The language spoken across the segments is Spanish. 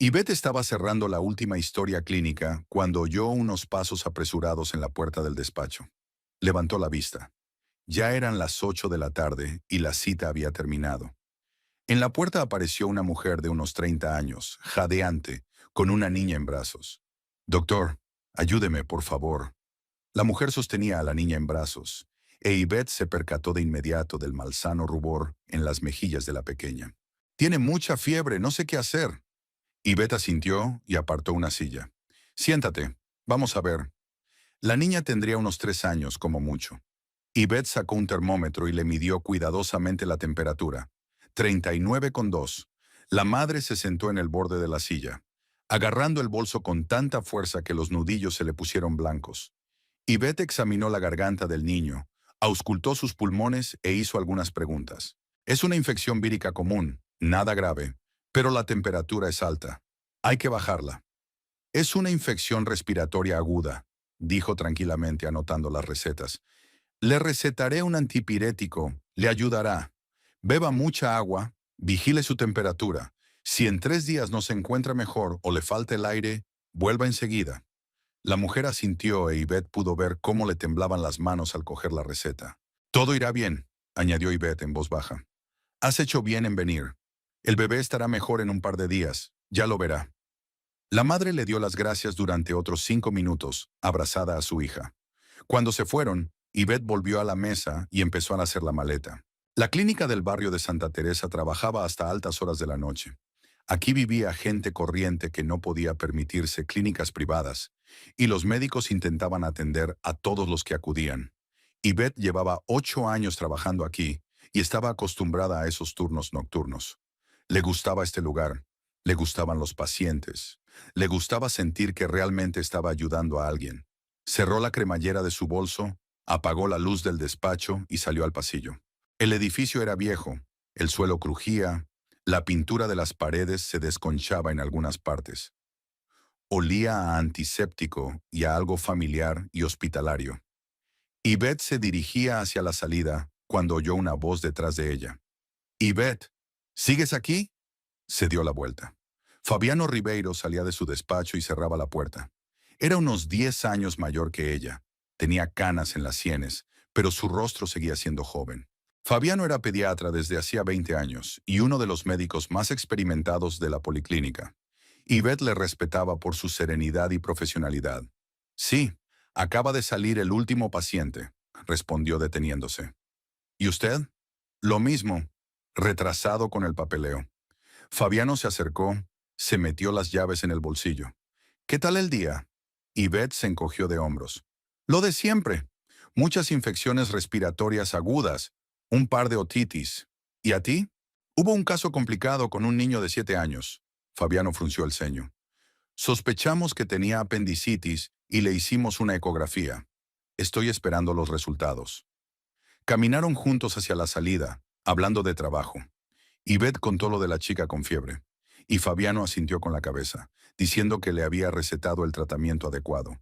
Yvette estaba cerrando la última historia clínica cuando oyó unos pasos apresurados en la puerta del despacho. Levantó la vista. Ya eran las 8 de la tarde y la cita había terminado. En la puerta apareció una mujer de unos 30 años, jadeante, con una niña en brazos. Doctor, ayúdeme, por favor. La mujer sostenía a la niña en brazos, e Yvette se percató de inmediato del malsano rubor en las mejillas de la pequeña. Tiene mucha fiebre, no sé qué hacer. Yvette asintió y apartó una silla. Siéntate, vamos a ver. La niña tendría unos 3 años, como mucho. Yvette sacó un termómetro y le midió cuidadosamente la temperatura. 39,2. La madre se sentó en el borde de la silla, agarrando el bolso con tanta fuerza que los nudillos se le pusieron blancos. Yvette examinó la garganta del niño, auscultó sus pulmones e hizo algunas preguntas. Es una infección vírica común, nada grave, pero la temperatura es alta. Hay que bajarla. Es una infección respiratoria aguda, dijo tranquilamente anotando las recetas. Le recetaré un antipirético, le ayudará. Beba mucha agua, vigile su temperatura. Si en 3 días no se encuentra mejor o le falta el aire, vuelva enseguida. La mujer asintió e Yvette pudo ver cómo le temblaban las manos al coger la receta. Todo irá bien, añadió Yvette en voz baja. Has hecho bien en venir. El bebé estará mejor en un par de días, ya lo verá. La madre le dio las gracias durante otros 5 minutos, abrazada a su hija. Cuando se fueron, Yvette volvió a la mesa y empezó a hacer la maleta. La clínica del barrio de Santa Teresa trabajaba hasta altas horas de la noche. Aquí vivía gente corriente que no podía permitirse clínicas privadas, y los médicos intentaban atender a todos los que acudían. Yvette llevaba 8 años trabajando aquí y estaba acostumbrada a esos turnos nocturnos. Le gustaba este lugar, le gustaban los pacientes, le gustaba sentir que realmente estaba ayudando a alguien. Cerró la cremallera de su bolso, apagó la luz del despacho y salió al pasillo. El edificio era viejo, el suelo crujía, la pintura de las paredes se desconchaba en algunas partes. Olía a antiséptico y a algo familiar y hospitalario. Yvette se dirigía hacia la salida cuando oyó una voz detrás de ella. «Yvette, ¿sigues aquí?» Se dio la vuelta. Fabiano Ribeiro salía de su despacho y cerraba la puerta. Era unos 10 años mayor que ella. Tenía canas en las sienes, pero su rostro seguía siendo joven. Fabiano era pediatra desde hacía 20 años y uno de los médicos más experimentados de la policlínica. Yvette le respetaba por su serenidad y profesionalidad. «Sí, acaba de salir el último paciente», respondió deteniéndose. «¿Y usted?» «Lo mismo, retrasado con el papeleo». Fabiano se acercó, se metió las llaves en el bolsillo. «¿Qué tal el día?» Yvette se encogió de hombros. «Lo de siempre. Muchas infecciones respiratorias agudas, un par de otitis. ¿Y a ti?» «Hubo un caso complicado con un niño de 7 años». Fabiano frunció el ceño. «Sospechamos que tenía apendicitis y le hicimos una ecografía. Estoy esperando los resultados». Caminaron juntos hacia la salida, hablando de trabajo. Yvette contó lo de la chica con fiebre, y Fabiano asintió con la cabeza, diciendo que le había recetado el tratamiento adecuado.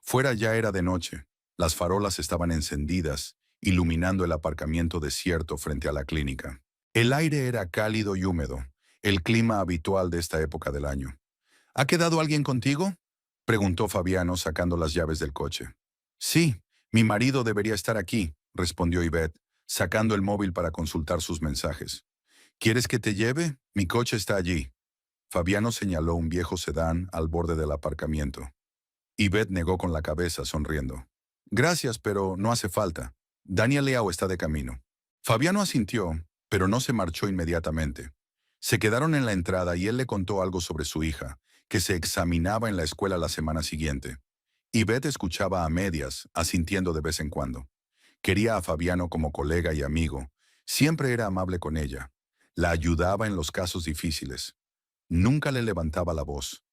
Fuera ya era de noche, las farolas estaban encendidas, iluminando el aparcamiento desierto frente a la clínica. El aire era cálido y húmedo, el clima habitual de esta época del año. «¿Ha quedado alguien contigo?», preguntó Fabiano sacando las llaves del coche. «Sí, mi marido debería estar aquí», respondió Yvette, sacando el móvil para consultar sus mensajes. «¿Quieres que te lleve? Mi coche está allí». Fabiano señaló un viejo sedán al borde del aparcamiento. Yvette negó con la cabeza, sonriendo. «Gracias, pero no hace falta. Daniel Leao está de camino». Fabiano asintió, pero no se marchó inmediatamente. Se quedaron en la entrada y él le contó algo sobre su hija, que se examinaba en la escuela la semana siguiente. Yvette escuchaba a medias, asintiendo de vez en cuando. Quería a Fabiano como colega y amigo. Siempre era amable con ella. La ayudaba en los casos difíciles. Nunca le levantaba la voz.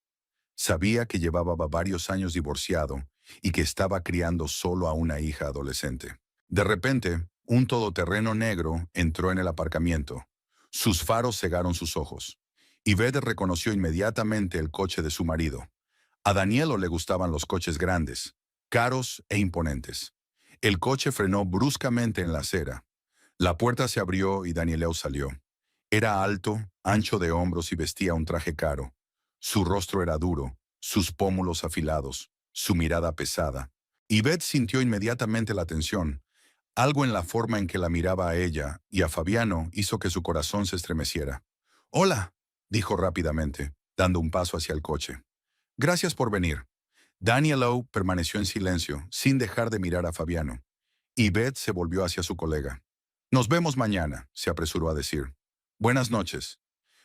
Sabía que llevaba varios años divorciado y que estaba criando solo a una hija adolescente. De repente, un todoterreno negro entró en el aparcamiento. Sus faros cegaron sus ojos. Yvette reconoció inmediatamente el coche de su marido. A Danielo le gustaban los coches grandes, caros e imponentes. El coche frenó bruscamente en la acera. La puerta se abrió y Danieleo salió. Era alto, ancho de hombros y vestía un traje caro. Su rostro era duro, sus pómulos afilados, su mirada pesada. Yvette sintió inmediatamente la tensión. Algo en la forma en que la miraba a ella y a Fabiano hizo que su corazón se estremeciera. «Hola», dijo rápidamente, dando un paso hacia el coche. «Gracias por venir». Daniel O permaneció en silencio, sin dejar de mirar a Fabiano. Yvette se volvió hacia su colega. «Nos vemos mañana», se apresuró a decir. «Buenas noches».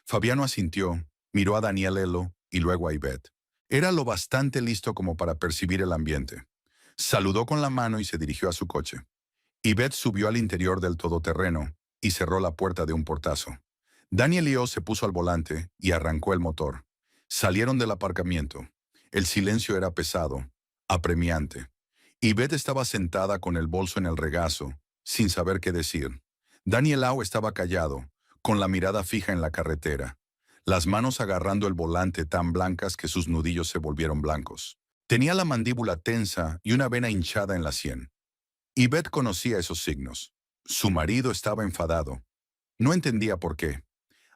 Fabiano asintió, miró a Daniello y luego a Yvette. Era lo bastante listo como para percibir el ambiente. Saludó con la mano y se dirigió a su coche. Yvette subió al interior del todoterreno y cerró la puerta de un portazo. Daniel y yo se puso al volante y arrancó el motor. Salieron del aparcamiento. El silencio era pesado, apremiante. Yvette estaba sentada con el bolso en el regazo, sin saber qué decir. Daniel Lau estaba callado, con la mirada fija en la carretera, las manos agarrando el volante tan blancas que sus nudillos se volvieron blancos. Tenía la mandíbula tensa y una vena hinchada en la sien. Yvette conocía esos signos. Su marido estaba enfadado. No entendía por qué.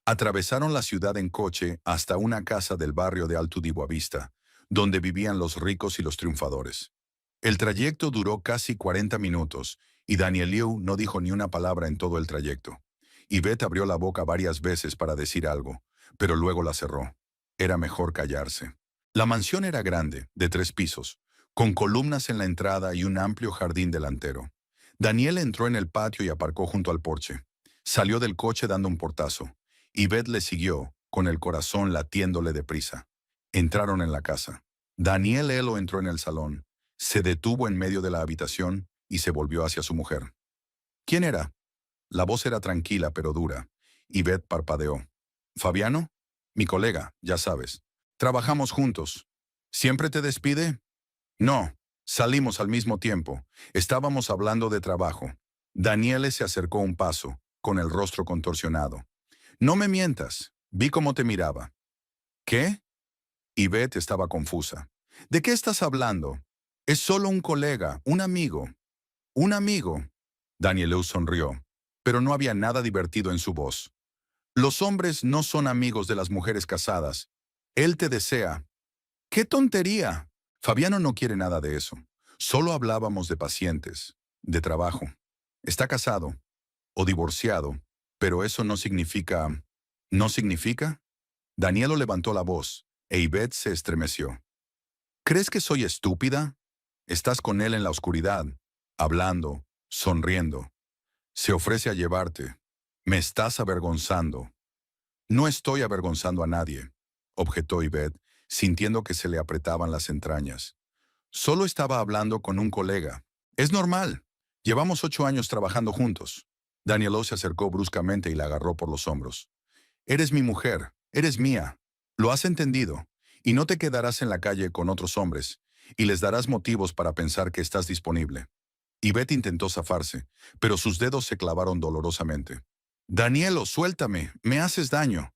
Atravesaron la ciudad en coche hasta una casa del barrio de Alto de Boavista, donde vivían los ricos y los triunfadores. El trayecto duró casi 40 minutos y Daniel Liu no dijo ni una palabra en todo el trayecto. Yvette abrió la boca varias veces para decir algo, pero luego la cerró. Era mejor callarse. La mansión era grande, de 3 pisos, con columnas en la entrada y un amplio jardín delantero. Daniel entró en el patio y aparcó junto al porche. Salió del coche dando un portazo. Yvette le siguió, con el corazón latiéndole deprisa. Entraron en la casa. Daniel Elo entró en el salón. Se detuvo en medio de la habitación y se volvió hacia su mujer. ¿Quién era? La voz era tranquila pero dura. Yvette parpadeó. ¿Fabiano? Mi colega, ya sabes. Trabajamos juntos. ¿Siempre te despide? No. Salimos al mismo tiempo. Estábamos hablando de trabajo. Daniele se acercó un paso, con el rostro contorsionado. No me mientas. Vi cómo te miraba. ¿Qué? Yvette estaba confusa. ¿De qué estás hablando? Es solo un colega, un amigo. ¿Un amigo? Danielou sonrió, pero no había nada divertido en su voz. Los hombres no son amigos de las mujeres casadas. Él te desea. ¡Qué tontería! Fabiano no quiere nada de eso. Solo hablábamos de pacientes, de trabajo. Está casado o divorciado, pero eso no significa... ¿No significa? Danielo levantó la voz e Yvette se estremeció. ¿Crees que soy estúpida? Estás con él en la oscuridad, hablando, sonriendo. Se ofrece a llevarte. Me estás avergonzando. No estoy avergonzando a nadie, objetó Yvette, sintiendo que se le apretaban las entrañas. Solo estaba hablando con un colega. Es normal. Llevamos 8 años trabajando juntos. Danielo se acercó bruscamente y la agarró por los hombros. Eres mi mujer, eres mía. Lo has entendido. Y no te quedarás en la calle con otros hombres, y les darás motivos para pensar que estás disponible. Yvette intentó zafarse, pero sus dedos se clavaron dolorosamente. Danielo, suéltame, me haces daño.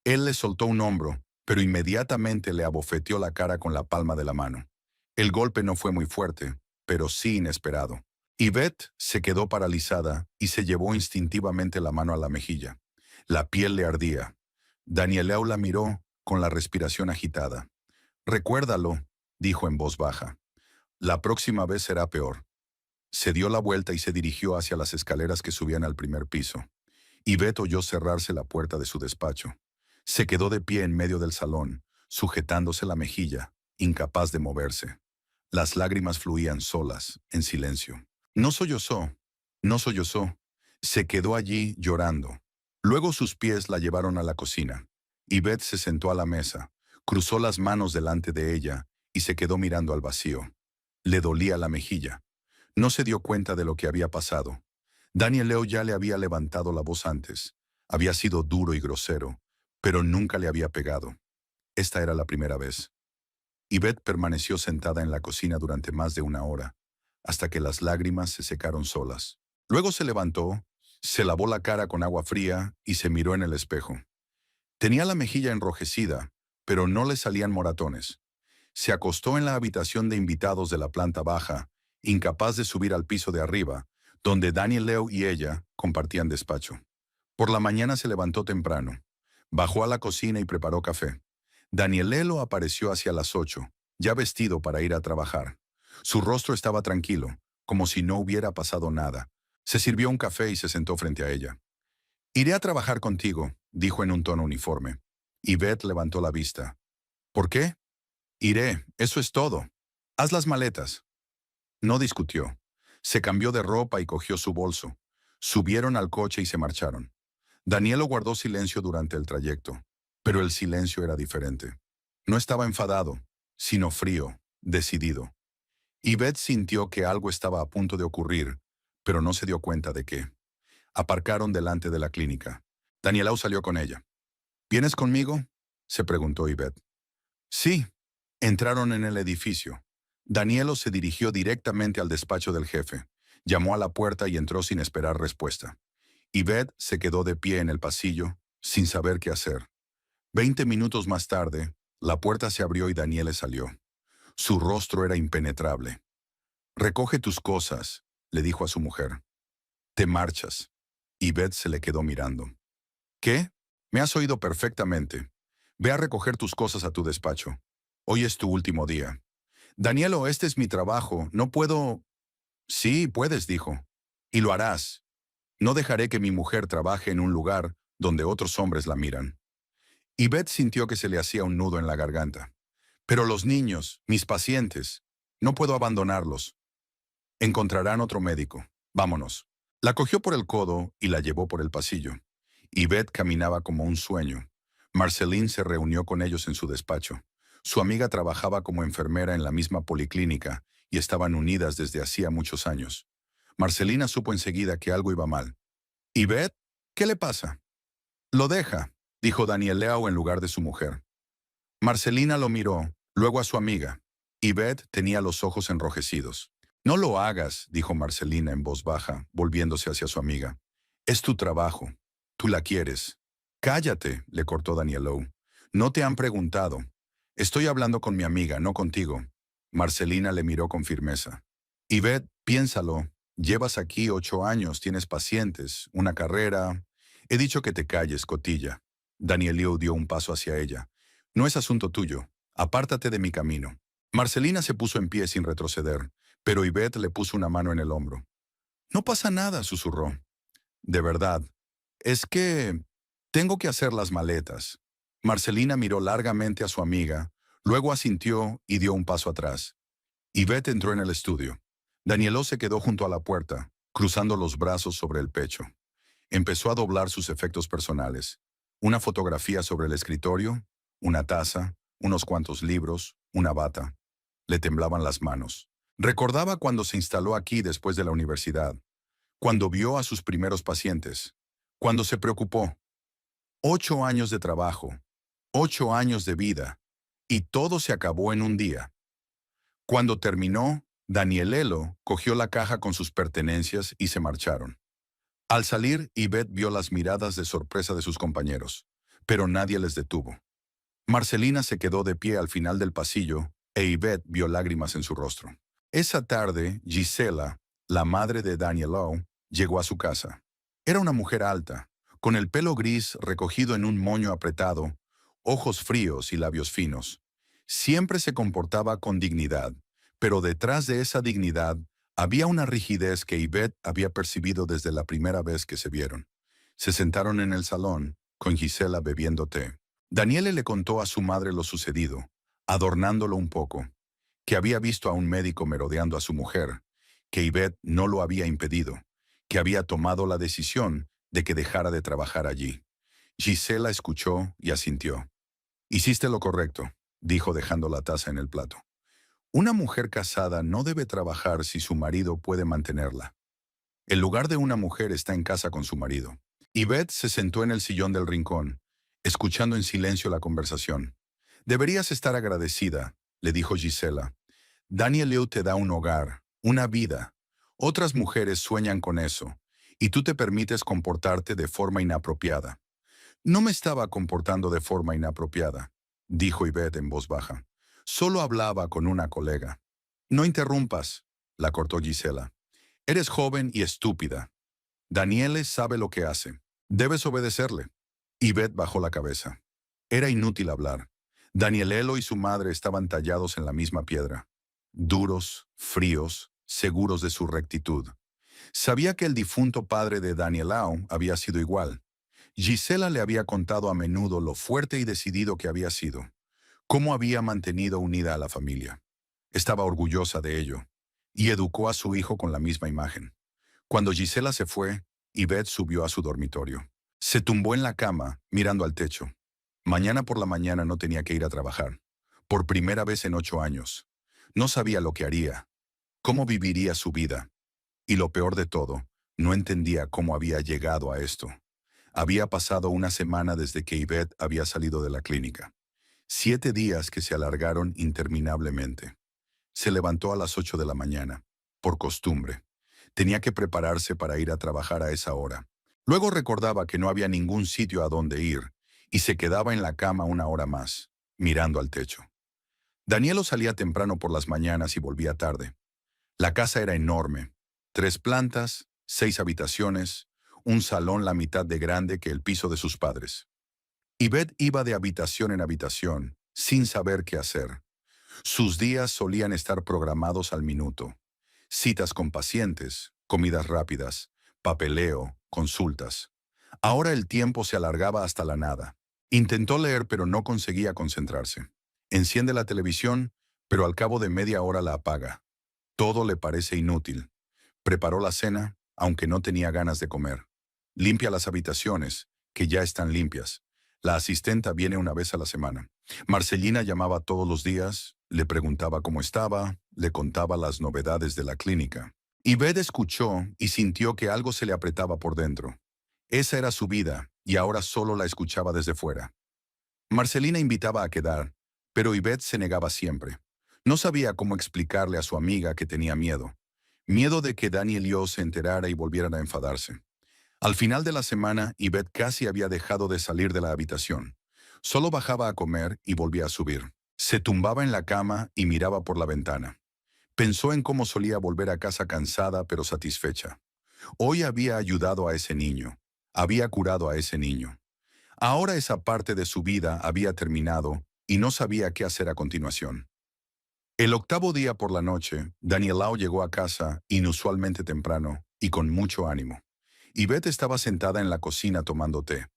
Él le soltó un hombro, pero inmediatamente le abofeteó la cara con la palma de la mano. El golpe no fue muy fuerte, pero sí inesperado. Yvette se quedó paralizada y se llevó instintivamente la mano a la mejilla. La piel le ardía. Danieleu la miró con la respiración agitada. «Recuérdalo», dijo en voz baja. «La próxima vez será peor». Se dio la vuelta y se dirigió hacia las escaleras que subían al primer piso. Yvette oyó cerrarse la puerta de su despacho. Se quedó de pie en medio del salón, sujetándose la mejilla, incapaz de moverse. Las lágrimas fluían solas, en silencio. No sollozó, no sollozó. Se quedó allí llorando. Luego sus pies la llevaron a la cocina. Yvette se sentó a la mesa, cruzó las manos delante de ella y se quedó mirando al vacío. Le dolía la mejilla. No se dio cuenta de lo que había pasado. Danieleu ya le había levantado la voz antes. Había sido duro y grosero, pero nunca le había pegado. Esta era la primera vez. Yvette permaneció sentada en la cocina durante más de 1 hora, hasta que las lágrimas se secaron solas. Luego se levantó, se lavó la cara con agua fría y se miró en el espejo. Tenía la mejilla enrojecida, pero no le salían moratones. Se acostó en la habitación de invitados de la planta baja, incapaz de subir al piso de arriba, donde Danieleu y ella compartían despacho. Por la mañana se levantó temprano. Bajó a la cocina y preparó café. Danielelo apareció hacia las 8, ya vestido para ir a trabajar. Su rostro estaba tranquilo, como si no hubiera pasado nada. Se sirvió un café y se sentó frente a ella. «Iré a trabajar contigo», dijo en un tono uniforme. Yvette levantó la vista. «¿Por qué?» «Iré, eso es todo. Haz las maletas». No discutió. Se cambió de ropa y cogió su bolso. Subieron al coche y se marcharon. Danielo guardó silencio durante el trayecto, pero el silencio era diferente. No estaba enfadado, sino frío, decidido. Yvette sintió que algo estaba a punto de ocurrir, pero no se dio cuenta de qué. Aparcaron delante de la clínica. Danielao salió con ella. «¿Vienes conmigo?», se preguntó Yvette. «Sí». Entraron en el edificio. Danielo se dirigió directamente al despacho del jefe. Llamó a la puerta y entró sin esperar respuesta. Yvette se quedó de pie en el pasillo, sin saber qué hacer. 20 minutos más tarde, la puerta se abrió y Daniele salió. Su rostro era impenetrable. «Recoge tus cosas», le dijo a su mujer. «Te marchas». Yvette se le quedó mirando. «¿Qué? Me has oído perfectamente. Ve a recoger tus cosas a tu despacho. Hoy es tu último día». «Danielo, este es mi trabajo. No puedo...» «Sí, puedes», dijo. «Y lo harás. No dejaré que mi mujer trabaje en un lugar donde otros hombres la miran». Yvette sintió que se le hacía un nudo en la garganta. «Pero los niños, mis pacientes, no puedo abandonarlos. Encontrarán otro médico. Vámonos». La cogió por el codo y la llevó por el pasillo. Yvette caminaba como un sueño. Marceline se reunió con ellos en su despacho. Su amiga trabajaba como enfermera en la misma policlínica y estaban unidas desde hacía muchos años. Marcelina supo enseguida que algo iba mal. «¿Yvette? ¿Qué le pasa?» «Lo deja», dijo Danielao en lugar de su mujer. Marcelina lo miró, luego a su amiga. Yvette tenía los ojos enrojecidos. «No lo hagas», dijo Marcelina en voz baja, volviéndose hacia su amiga. «Es tu trabajo. Tú la quieres». «Cállate», le cortó Danielou. «No te han preguntado. Estoy hablando con mi amiga, no contigo». Marcelina le miró con firmeza. «Yvette, piénsalo. Llevas aquí 8 años, tienes pacientes, una carrera...» «He dicho que te calles, cotilla». Danielou dio un paso hacia ella. «No es asunto tuyo. Apártate de mi camino». Marcelina se puso en pie sin retroceder, pero Yvette le puso una mano en el hombro. «No pasa nada», susurró. «De verdad. Es que... tengo que hacer las maletas». Marcelina miró largamente a su amiga, luego asintió y dio un paso atrás. Yvette entró en el estudio. Danieló se quedó junto a la puerta, cruzando los brazos sobre el pecho. Empezó a doblar sus efectos personales. Una fotografía sobre el escritorio, una taza, unos cuantos libros, una bata. Le temblaban las manos. Recordaba cuando se instaló aquí después de la universidad, cuando vio a sus primeros pacientes, cuando se preocupó. 8 años de trabajo, 8 años de vida, y todo se acabó en un día. Cuando terminó, Danielelo cogió la caja con sus pertenencias y se marcharon. Al salir, Yvette vio las miradas de sorpresa de sus compañeros, pero nadie les detuvo. Marcelina se quedó de pie al final del pasillo e Yvette vio lágrimas en su rostro. Esa tarde, Gisela, la madre de Danielao, llegó a su casa. Era una mujer alta, con el pelo gris recogido en un moño apretado, ojos fríos y labios finos. Siempre se comportaba con dignidad, pero detrás de esa dignidad había una rigidez que Yvette había percibido desde la primera vez que se vieron. Se sentaron en el salón, con Gisela bebiendo té. Daniele le contó a su madre lo sucedido, adornándolo un poco, que había visto a un médico merodeando a su mujer, que Yvette no lo había impedido, que había tomado la decisión de que dejara de trabajar allí. Gisela escuchó y asintió. «Hiciste lo correcto», dijo dejando la taza en el plato. «Una mujer casada no debe trabajar si su marido puede mantenerla. El lugar de una mujer está en casa con su marido». Yvette se sentó en el sillón del rincón, escuchando en silencio la conversación. «Deberías estar agradecida», le dijo Gisela. «Danieleu te da un hogar, una vida. Otras mujeres sueñan con eso, y tú te permites comportarte de forma inapropiada». «No me estaba comportando de forma inapropiada», dijo Yvette en voz baja. «Solo hablaba con una colega». «No interrumpas», la cortó Gisela. «Eres joven y estúpida. Daniele sabe lo que hace. Debes obedecerle». Yvette bajó la cabeza. Era inútil hablar. Danielelo y su madre estaban tallados en la misma piedra, duros, fríos, seguros de su rectitud. Sabía que el difunto padre de Danielao había sido igual. Gisela le había contado a menudo lo fuerte y decidido que había sido, cómo había mantenido unida a la familia. Estaba orgullosa de ello, y educó a su hijo con la misma imagen. Cuando Gisela se fue, Yvette subió a su dormitorio. Se tumbó en la cama, mirando al techo. Mañana por la mañana no tenía que ir a trabajar. Por primera vez en 8 años. No sabía lo que haría, cómo viviría su vida. Y lo peor de todo, no entendía cómo había llegado a esto. Había pasado una semana desde que Yvette había salido de la clínica. 7 días que se alargaron interminablemente. Se levantó a las 8 de la mañana, por costumbre. Tenía que prepararse para ir a trabajar a esa hora. Luego recordaba que no había ningún sitio a donde ir, y se quedaba en la cama una hora más, mirando al techo. Danielo salía temprano por las mañanas y volvía tarde. La casa era enorme. 3 plantas, 6 habitaciones, un salón la mitad de grande que el piso de sus padres. Yvette iba de habitación en habitación, sin saber qué hacer. Sus días solían estar programados al minuto. Citas con pacientes, comidas rápidas, papeleo, consultas. Ahora el tiempo se alargaba hasta la nada. Intentó leer pero no conseguía concentrarse. Enciende la televisión, pero al cabo de media hora la apaga. Todo le parece inútil. Preparó la cena, aunque no tenía ganas de comer. Limpia las habitaciones, que ya están limpias. La asistenta viene una vez a la semana. Marcelina llamaba todos los días, le preguntaba cómo estaba, le contaba las novedades de la clínica. Yvette escuchó y sintió que algo se le apretaba por dentro. Esa era su vida, y ahora solo la escuchaba desde fuera. Marcelina invitaba a quedar, pero Yvette se negaba siempre. No sabía cómo explicarle a su amiga que tenía miedo. Miedo de que Daniel y yo se enterara y volvieran a enfadarse. Al final de la semana, Yvette casi había dejado de salir de la habitación. Solo bajaba a comer y volvía a subir. Se tumbaba en la cama y miraba por la ventana. Pensó en cómo solía volver a casa cansada pero satisfecha. Hoy había ayudado a ese niño. Había curado a ese niño. Ahora esa parte de su vida había terminado y no sabía qué hacer a continuación. El octavo día por la noche, Danielao llegó a casa inusualmente temprano y con mucho ánimo. Yvette estaba sentada en la cocina tomando té.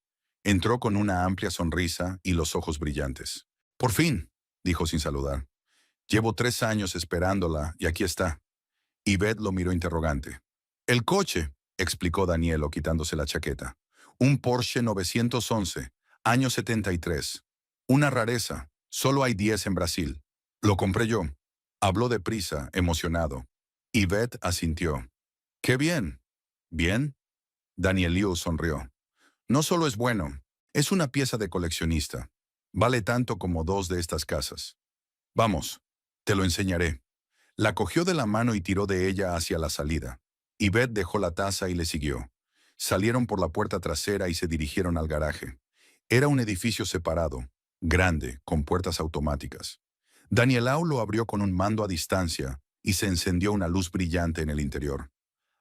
Entró con una amplia sonrisa y los ojos brillantes. «Por fin», dijo sin saludar. «Llevo 3 años esperándola y aquí está». Yvette lo miró interrogante. «El coche», explicó Danielo quitándose la chaqueta. «Un Porsche 911, año 73. Una rareza, solo hay 10 en Brasil. Lo compré yo». Habló deprisa, emocionado. Yvette asintió. «¡Qué bien!» «¿Bien?» Daniel Liu sonrió. «No solo es bueno, es una pieza de coleccionista. Vale tanto como 2 de estas casas. Vamos, te lo enseñaré». La cogió de la mano y tiró de ella hacia la salida. Yvette dejó la taza y le siguió. Salieron por la puerta trasera y se dirigieron al garaje. Era un edificio separado, grande, con puertas automáticas. Danielao lo abrió con un mando a distancia y se encendió una luz brillante en el interior.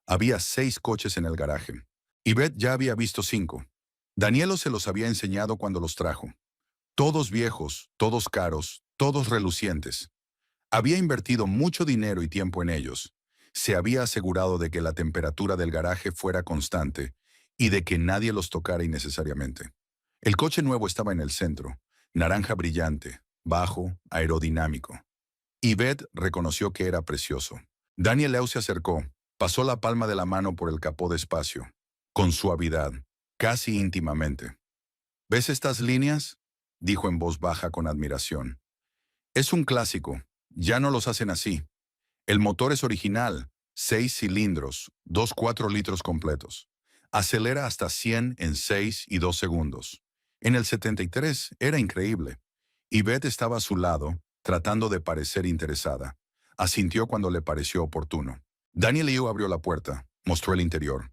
Había 6 coches en el garaje. Yvette ya había visto 5. Danielo se los había enseñado cuando los trajo. Todos viejos, todos caros, todos relucientes. Había invertido mucho dinero y tiempo en ellos. Se había asegurado de que la temperatura del garaje fuera constante y de que nadie los tocara innecesariamente. El coche nuevo estaba en el centro, naranja brillante, bajo, aerodinámico. Yvette reconoció que era precioso. Daniel Leu se acercó, pasó la palma de la mano por el capó despacio, con suavidad, casi íntimamente. «¿Ves estas líneas?», dijo en voz baja con admiración. «Es un clásico, ya no los hacen así. El motor es original, 6 cilindros, 2,4 litros completos. Acelera hasta 100 en 6 y 2 segundos. En el 73 era increíble». Yvette estaba a su lado, tratando de parecer interesada. Asintió cuando le pareció oportuno. Daniel Liu abrió la puerta, mostró el interior.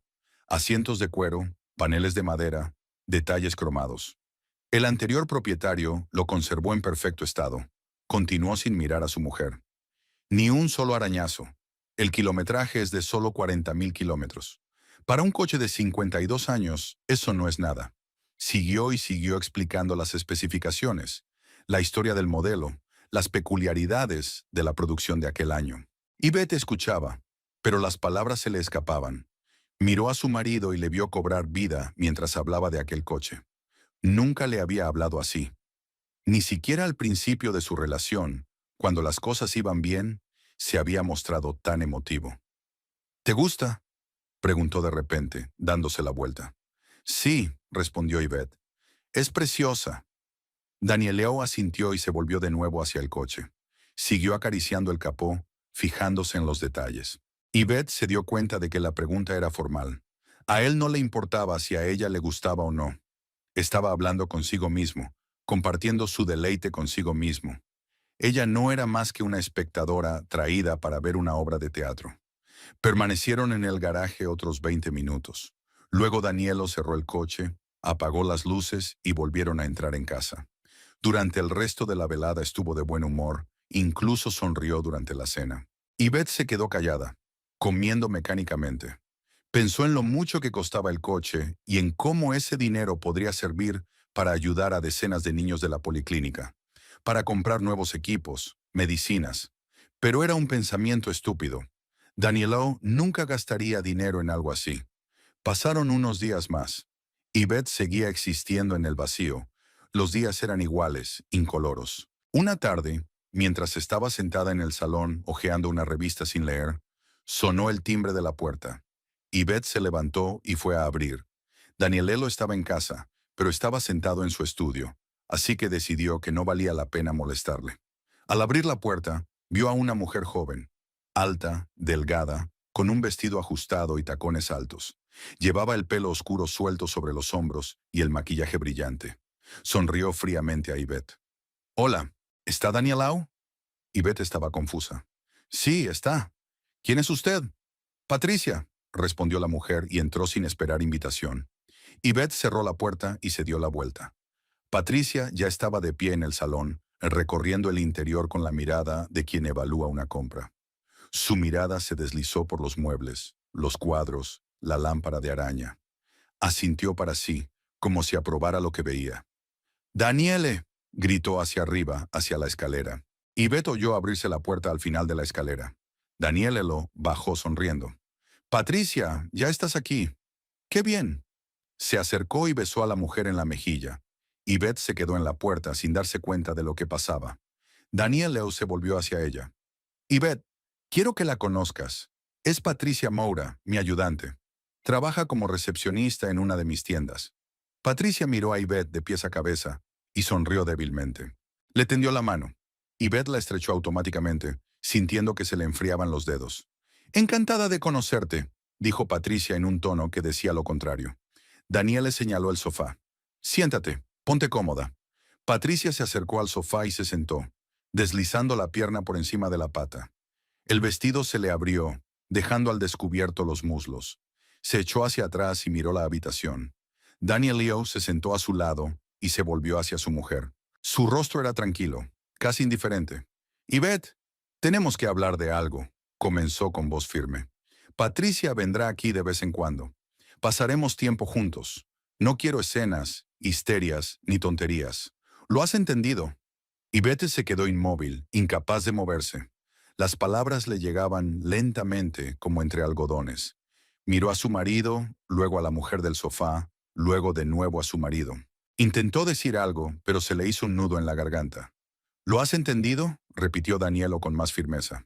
Asientos de cuero, paneles de madera, detalles cromados. El anterior propietario lo conservó en perfecto estado. Continuó sin mirar a su mujer. Ni un solo arañazo. El kilometraje es de solo 40,000 kilómetros. Para un coche de 52 años, eso no es nada. Siguió y siguió explicando las especificaciones. la historia del modelo, las peculiaridades de la producción de aquel año. Yvette escuchaba, pero las palabras se le escapaban. Miró a su marido y le vio cobrar vida mientras hablaba de aquel coche. Nunca le había hablado así. Ni siquiera al principio de su relación, cuando las cosas iban bien, se había mostrado tan emotivo. ¿Te gusta?, preguntó de repente, dándose la vuelta. Sí, respondió Yvette. Es preciosa. Danieleo asintió y se volvió de nuevo hacia el coche. Siguió acariciando el capó, fijándose en los detalles. Yvette se dio cuenta de que la pregunta era formal. A él no le importaba si a ella le gustaba o no. Estaba hablando consigo mismo, compartiendo su deleite consigo mismo. Ella no era más que una espectadora traída para ver una obra de teatro. Permanecieron en el garaje otros 20 minutos. Luego Danielo cerró el coche, apagó las luces y volvieron a entrar en casa. Durante el resto de la velada estuvo de buen humor, incluso sonrió durante la cena. Yvette se quedó callada, comiendo mecánicamente. Pensó en lo mucho que costaba el coche y en cómo ese dinero podría servir para ayudar a decenas de niños de la policlínica, para comprar nuevos equipos, medicinas. Pero era un pensamiento estúpido. Danielo nunca gastaría dinero en algo así. Pasaron unos días más. Yvette seguía existiendo en el vacío. Los días eran iguales, incoloros. Una tarde, mientras estaba sentada en el salón hojeando una revista sin leer, sonó el timbre de la puerta. Yvette se levantó y fue a abrir. Danielelo estaba en casa, pero estaba sentado en su estudio, así que decidió que no valía la pena molestarle. Al abrir la puerta, vio a una mujer joven, alta, delgada, con un vestido ajustado y tacones altos. Llevaba el pelo oscuro suelto sobre los hombros y el maquillaje brillante. Sonrió fríamente a Yvette. «Hola, ¿está Danielao?» Yvette estaba confusa. «Sí, está. ¿Quién es usted?» «Patricia», respondió la mujer y entró sin esperar invitación. Yvette cerró la puerta y se dio la vuelta. Patricia ya estaba de pie en el salón, recorriendo el interior con la mirada de quien evalúa una compra. Su mirada se deslizó por los muebles, los cuadros, la lámpara de araña. Asintió para sí, como si aprobara lo que veía. «Daniele», gritó hacia arriba, hacia la escalera. Yvette oyó abrirse la puerta al final de la escalera. Daniele lo bajó sonriendo. «Patricia, ya estás aquí. ¡Qué bien!». Se acercó y besó a la mujer en la mejilla. Yvette se quedó en la puerta sin darse cuenta de lo que pasaba. Danieleo se volvió hacia ella. «Yvette, quiero que la conozcas. Es Patricia Moura, mi ayudante. Trabaja como recepcionista en una de mis tiendas». Patricia miró a Yvette de pies a cabeza y sonrió débilmente. Le tendió la mano. Yvette la estrechó automáticamente, sintiendo que se le enfriaban los dedos. «Encantada de conocerte», dijo Patricia en un tono que decía lo contrario. Daniel le señaló el sofá. «Siéntate, ponte cómoda». Patricia se acercó al sofá y se sentó, deslizando la pierna por encima de la pata. El vestido se le abrió, dejando al descubierto los muslos. Se echó hacia atrás y miró la habitación. Daniel Leo se sentó a su lado y se volvió hacia su mujer. Su rostro era tranquilo, casi indiferente. «Yvette, tenemos que hablar de algo», comenzó con voz firme. «Patricia vendrá aquí de vez en cuando. Pasaremos tiempo juntos. No quiero escenas, histerias ni tonterías. ¿Lo has entendido?». Yvette se quedó inmóvil, incapaz de moverse. Las palabras le llegaban lentamente como entre algodones. Miró a su marido, luego a la mujer del sofá, luego de nuevo a su marido. Intentó decir algo, pero se le hizo un nudo en la garganta. «¿Lo has entendido?», repitió Danielo con más firmeza.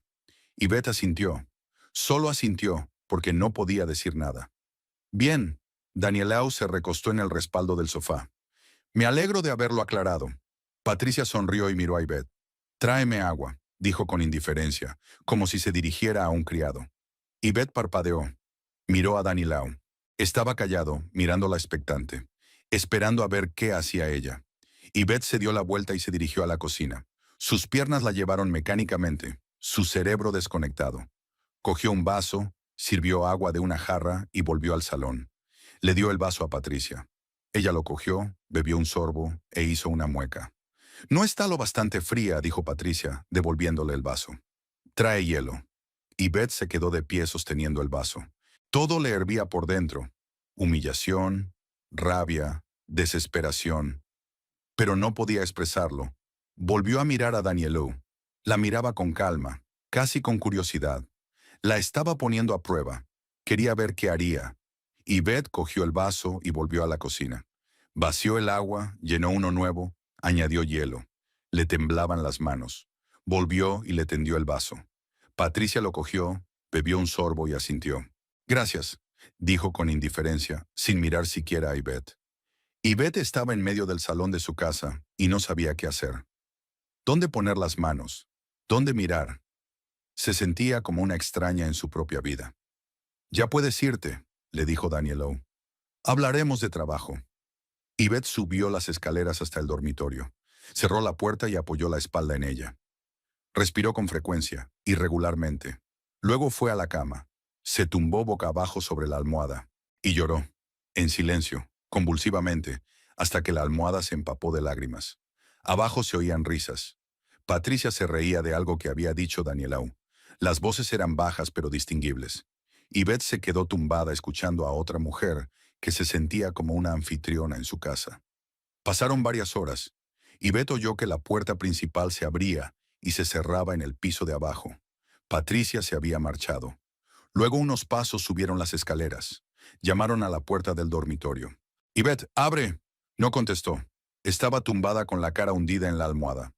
Yvette asintió. Solo asintió, porque no podía decir nada. «Bien». Danielao se recostó en el respaldo del sofá. «Me alegro de haberlo aclarado». Patricia sonrió y miró a Yvette. «Tráeme agua», dijo con indiferencia, como si se dirigiera a un criado. Yvette parpadeó. Miró a Danielao. Estaba callado, mirándola expectante, esperando a ver qué hacía ella. Yvette se dio la vuelta y se dirigió a la cocina. Sus piernas la llevaron mecánicamente, su cerebro desconectado. Cogió un vaso, sirvió agua de una jarra y volvió al salón. Le dio el vaso a Patricia. Ella lo cogió, bebió un sorbo e hizo una mueca. «No está lo bastante fría», dijo Patricia, devolviéndole el vaso. «Trae hielo». Yvette se quedó de pie sosteniendo el vaso. Todo le hervía por dentro. Humillación, rabia, desesperación. Pero no podía expresarlo. Volvió a mirar a Danielou. La miraba con calma, casi con curiosidad. La estaba poniendo a prueba. Quería ver qué haría. Yvette cogió el vaso y volvió a la cocina. Vació el agua, llenó uno nuevo, añadió hielo. Le temblaban las manos. Volvió y le tendió el vaso. Patricia lo cogió, bebió un sorbo y asintió. Gracias, dijo con indiferencia, sin mirar siquiera a Yvette. Yvette estaba en medio del salón de su casa y no sabía qué hacer. ¿Dónde poner las manos? ¿Dónde mirar? Se sentía como una extraña en su propia vida. Ya puedes irte, le dijo Danielou. Hablaremos de trabajo. Yvette subió las escaleras hasta el dormitorio. Cerró la puerta y apoyó la espalda en ella. Respiró con frecuencia, irregularmente. Luego fue a la cama. Se tumbó boca abajo sobre la almohada y lloró, en silencio, convulsivamente, hasta que la almohada se empapó de lágrimas. Abajo se oían risas. Patricia se reía de algo que había dicho Danielou. Las voces eran bajas pero distinguibles. Yvette se quedó tumbada escuchando a otra mujer que se sentía como una anfitriona en su casa. Pasaron varias horas. Yvette oyó que la puerta principal se abría y se cerraba en el piso de abajo. Patricia se había marchado. Luego unos pasos subieron las escaleras. Llamaron a la puerta del dormitorio. «Yvette, abre». No contestó. Estaba tumbada con la cara hundida en la almohada.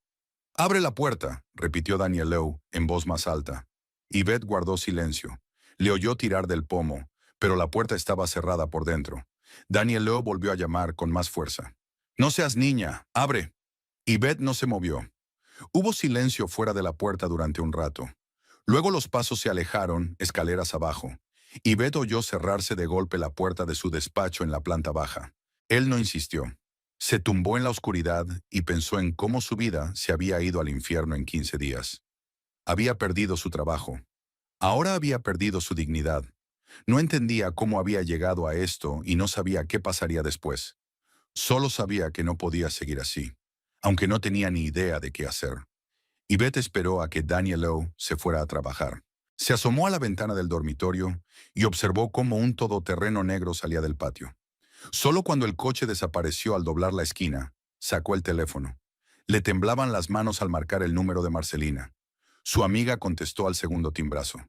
«Abre la puerta», repitió Danielou en voz más alta. Yvette guardó silencio. Le oyó tirar del pomo, pero la puerta estaba cerrada por dentro. Danielou volvió a llamar con más fuerza. «No seas niña, abre». Yvette no se movió. Hubo silencio fuera de la puerta durante un rato. Luego los pasos se alejaron, escaleras abajo. Yvette oyó cerrarse de golpe la puerta de su despacho en la planta baja. Él no insistió. Se tumbó en la oscuridad y pensó en cómo su vida se había ido al infierno en 15 días. Había perdido su trabajo. Ahora había perdido su dignidad. No entendía cómo había llegado a esto y no sabía qué pasaría después. Solo sabía que no podía seguir así, aunque no tenía ni idea de qué hacer. Yvette esperó a que Danielou se fuera a trabajar. Se asomó a la ventana del dormitorio y observó cómo un todoterreno negro salía del patio. Solo cuando el coche desapareció al doblar la esquina, sacó el teléfono. Le temblaban las manos al marcar el número de Marcelina. Su amiga contestó al segundo timbrazo.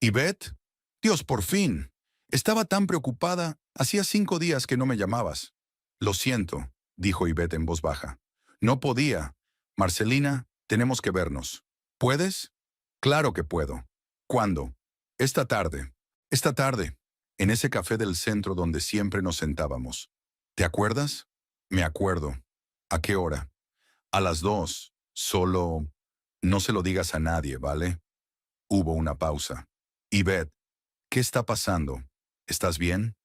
«¿Yvette? Dios, por fin. Estaba tan preocupada. Hacía 5 días que no me llamabas». «Lo siento», dijo Yvette en voz baja. «No podía. Marcelina, tenemos que vernos. ¿Puedes?» «Claro que puedo». «¿Cuándo?» «Esta tarde». «Esta tarde. En ese café del centro donde siempre nos sentábamos. ¿Te acuerdas?» «Me acuerdo». «¿A qué hora?» «A las 2. Solo... no se lo digas a nadie, ¿vale?» Hubo una pausa. «Yvette, ¿qué está pasando? ¿Estás bien?»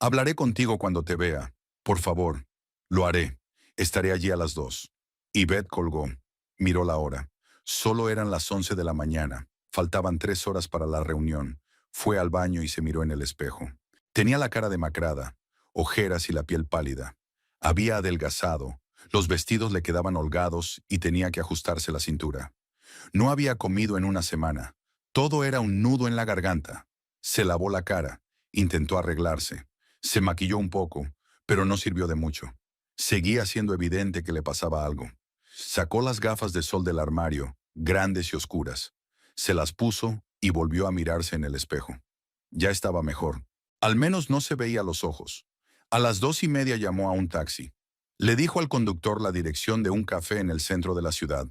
«Hablaré contigo cuando te vea. Por favor». «Lo haré. Estaré allí a las 2». Yvette colgó. Miró la hora. Solo eran las 11 de la mañana. Faltaban 3 horas para la reunión. Fue al baño y se miró en el espejo. Tenía la cara demacrada, ojeras y la piel pálida. Había adelgazado. Los vestidos le quedaban holgados y tenía que ajustarse la cintura. No había comido en una semana. Todo era un nudo en la garganta. Se lavó la cara. Intentó arreglarse. Se maquilló un poco, pero no sirvió de mucho. Seguía siendo evidente que le pasaba algo. Sacó las gafas de sol del armario, grandes y oscuras. Se las puso y volvió a mirarse en el espejo. Ya estaba mejor. Al menos no se veía los ojos. A las 2:30 llamó a un taxi. Le dijo al conductor la dirección de un café en el centro de la ciudad.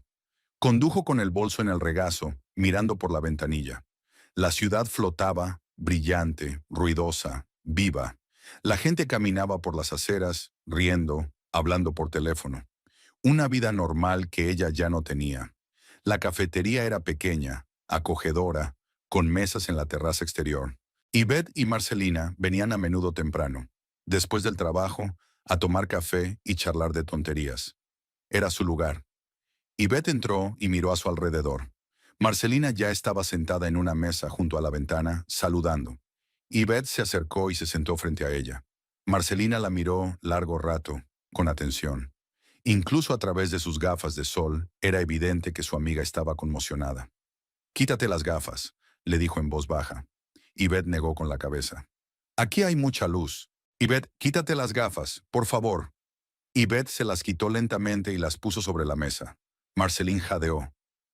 Condujo con el bolso en el regazo, mirando por la ventanilla. La ciudad flotaba, brillante, ruidosa, viva. La gente caminaba por las aceras, riendo, hablando por teléfono. Una vida normal que ella ya no tenía. La cafetería era pequeña, acogedora, con mesas en la terraza exterior. Yvette y Marcelina venían a menudo temprano, después del trabajo, a tomar café y charlar de tonterías. Era su lugar. Yvette entró y miró a su alrededor. Marcelina ya estaba sentada en una mesa junto a la ventana, saludando. Yvette se acercó y se sentó frente a ella. Marcelina la miró largo rato, con atención. Incluso a través de sus gafas de sol, era evidente que su amiga estaba conmocionada. «Quítate las gafas», le dijo en voz baja. Yvette negó con la cabeza. «Aquí hay mucha luz». «Yvette, quítate las gafas, por favor». Yvette se las quitó lentamente y las puso sobre la mesa. Marceline jadeó.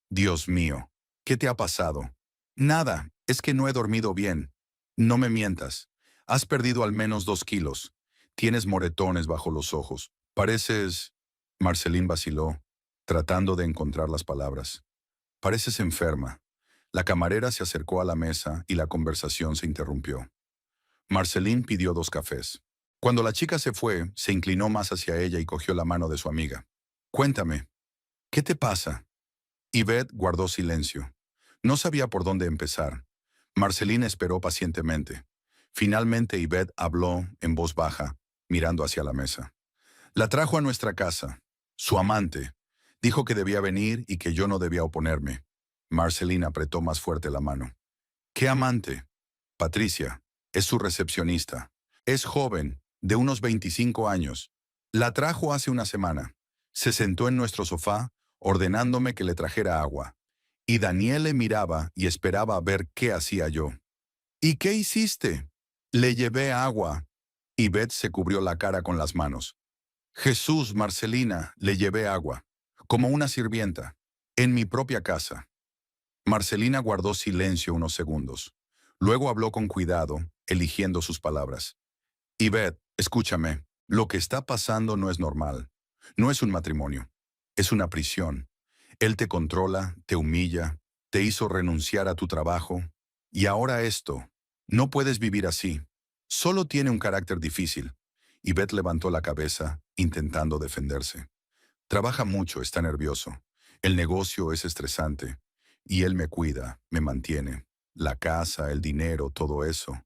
Dios mío, ¿qué te ha pasado? Nada, es que no he dormido bien. No me mientas. Has perdido al menos 2 kilos. Tienes moretones bajo los ojos. Pareces... Marceline vaciló, tratando de encontrar las palabras. Pareces enferma. La camarera se acercó a la mesa y la conversación se interrumpió. Marceline pidió 2 cafés. Cuando la chica se fue, se inclinó más hacia ella y cogió la mano de su amiga. Cuéntame, ¿qué te pasa? Yvette guardó silencio. No sabía por dónde empezar. Marceline esperó pacientemente. Finalmente Yvette habló en voz baja, mirando hacia la mesa. La trajo a nuestra casa. Su amante. Dijo que debía venir y que yo no debía oponerme. Marceline apretó más fuerte la mano. ¿Qué amante? Patricia. Es su recepcionista. Es joven, de unos 25 años. La trajo hace una semana. Se sentó en nuestro sofá, ordenándome que le trajera agua. Y Daniel le miraba y esperaba a ver qué hacía yo. ¿Y qué hiciste? Le llevé agua. Y Beth se cubrió la cara con las manos. Jesús, Marcelina, le llevé agua. Como una sirvienta. En mi propia casa. Marcelina guardó silencio unos segundos. Luego habló con cuidado, eligiendo sus palabras. Yvette, escúchame. Lo que está pasando no es normal. No es un matrimonio. Es una prisión. Él te controla, te humilla, te hizo renunciar a tu trabajo. Y ahora esto. No puedes vivir así. Solo tiene un carácter difícil. Yvette levantó la cabeza, intentando defenderse. Trabaja mucho, está nervioso. El negocio es estresante. Y él me cuida, me mantiene. La casa, el dinero, todo eso.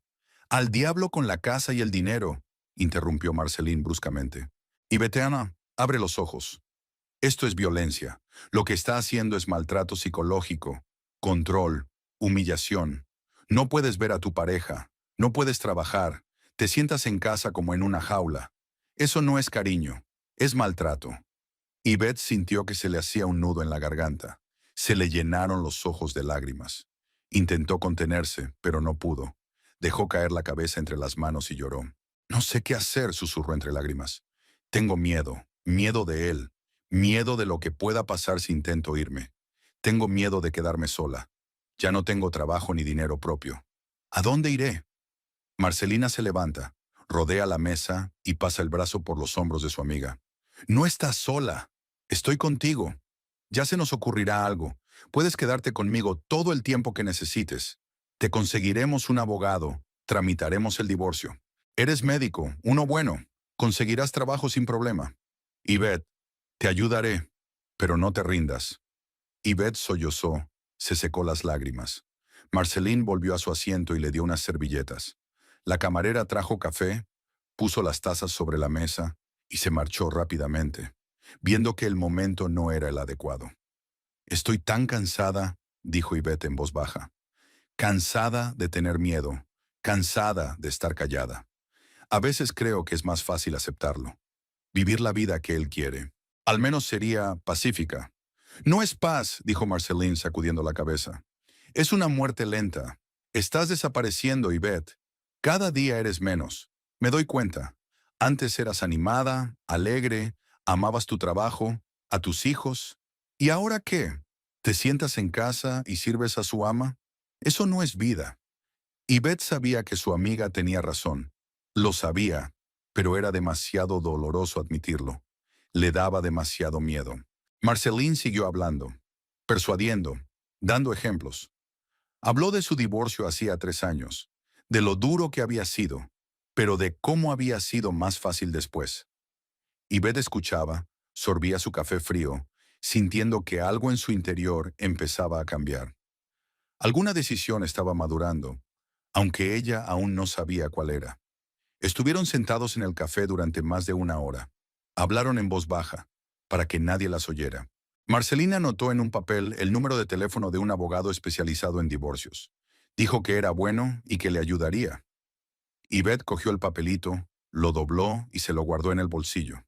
Al diablo con la casa y el dinero, interrumpió Marceline bruscamente. Yvetteana, abre los ojos. Esto es violencia. Lo que está haciendo es maltrato psicológico, control, humillación. No puedes ver a tu pareja, no puedes trabajar, te sientas en casa como en una jaula. Eso no es cariño, es maltrato. Yvette sintió que se le hacía un nudo en la garganta. Se le llenaron los ojos de lágrimas. Intentó contenerse, pero no pudo. Dejó caer la cabeza entre las manos y lloró. No sé qué hacer, susurró entre lágrimas. Tengo miedo, miedo de él, miedo de lo que pueda pasar si intento irme. Tengo miedo de quedarme sola. Ya no tengo trabajo ni dinero propio. ¿A dónde iré? Marcelina se levanta, rodea la mesa y pasa el brazo por los hombros de su amiga. No estás sola. Estoy contigo. Ya se nos ocurrirá algo. Puedes quedarte conmigo todo el tiempo que necesites. Te conseguiremos un abogado. Tramitaremos el divorcio. Eres médico, uno bueno. Conseguirás trabajo sin problema. Yvette, te ayudaré, pero no te rindas. Yvette sollozó, se secó las lágrimas. Marceline volvió a su asiento y le dio unas servilletas. La camarera trajo café, puso las tazas sobre la mesa y se marchó rápidamente, viendo que el momento no era el adecuado. Estoy tan cansada, dijo Yvette en voz baja. Cansada de tener miedo, cansada de estar callada. A veces creo que es más fácil aceptarlo, vivir la vida que él quiere. Al menos sería pacífica. No es paz, dijo Marceline sacudiendo la cabeza. Es una muerte lenta. Estás desapareciendo, Yvette. Cada día eres menos. Me doy cuenta. Antes eras animada, alegre, amabas tu trabajo, a tus hijos. ¿Y ahora qué? ¿Te sientas en casa y sirves a su ama? Eso no es vida. Yvette sabía que su amiga tenía razón. Lo sabía, pero era demasiado doloroso admitirlo. Le daba demasiado miedo. Marceline siguió hablando, persuadiendo, dando ejemplos. Habló de su divorcio hacía 3 años, de lo duro que había sido, pero de cómo había sido más fácil después. Yvette escuchaba, sorbía su café frío, sintiendo que algo en su interior empezaba a cambiar. Alguna decisión estaba madurando, aunque ella aún no sabía cuál era. Estuvieron sentados en el café durante más de 1 hora. Hablaron en voz baja, para que nadie las oyera. Marcelina anotó en un papel el número de teléfono de un abogado especializado en divorcios. Dijo que era bueno y que le ayudaría. Yvette cogió el papelito, lo dobló y se lo guardó en el bolsillo.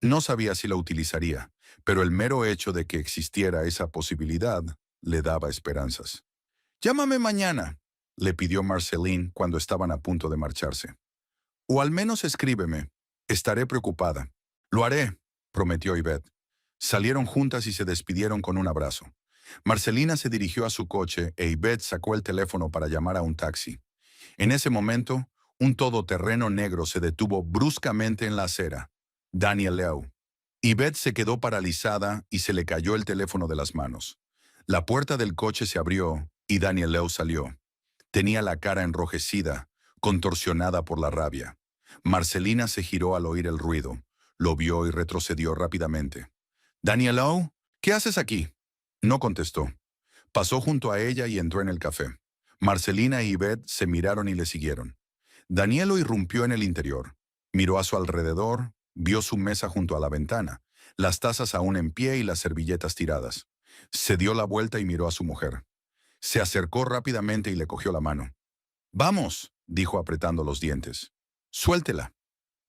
No sabía si lo utilizaría, pero el mero hecho de que existiera esa posibilidad le daba esperanzas. «Llámame mañana», le pidió Marceline cuando estaban a punto de marcharse. «O al menos escríbeme. Estaré preocupada». «Lo haré», prometió Yvette. Salieron juntas y se despidieron con un abrazo. Marcelina se dirigió a su coche e Yvette sacó el teléfono para llamar a un taxi. En ese momento, un todoterreno negro se detuvo bruscamente en la acera. Daniel Lew. Yvette se quedó paralizada y se le cayó el teléfono de las manos. La puerta del coche se abrió y Daniel Lew salió. Tenía la cara enrojecida, contorsionada por la rabia. Marcelina se giró al oír el ruido. Lo vio y retrocedió rápidamente. «Daniel Lew, ¿qué haces aquí?» No contestó. Pasó junto a ella y entró en el café. Marcelina y Yvette se miraron y le siguieron. Danielo irrumpió en el interior. Miró a su alrededor, vio su mesa junto a la ventana, las tazas aún en pie y las servilletas tiradas. Se dio la vuelta y miró a su mujer. Se acercó rápidamente y le cogió la mano. «Vamos», dijo apretando los dientes. «Suéltela».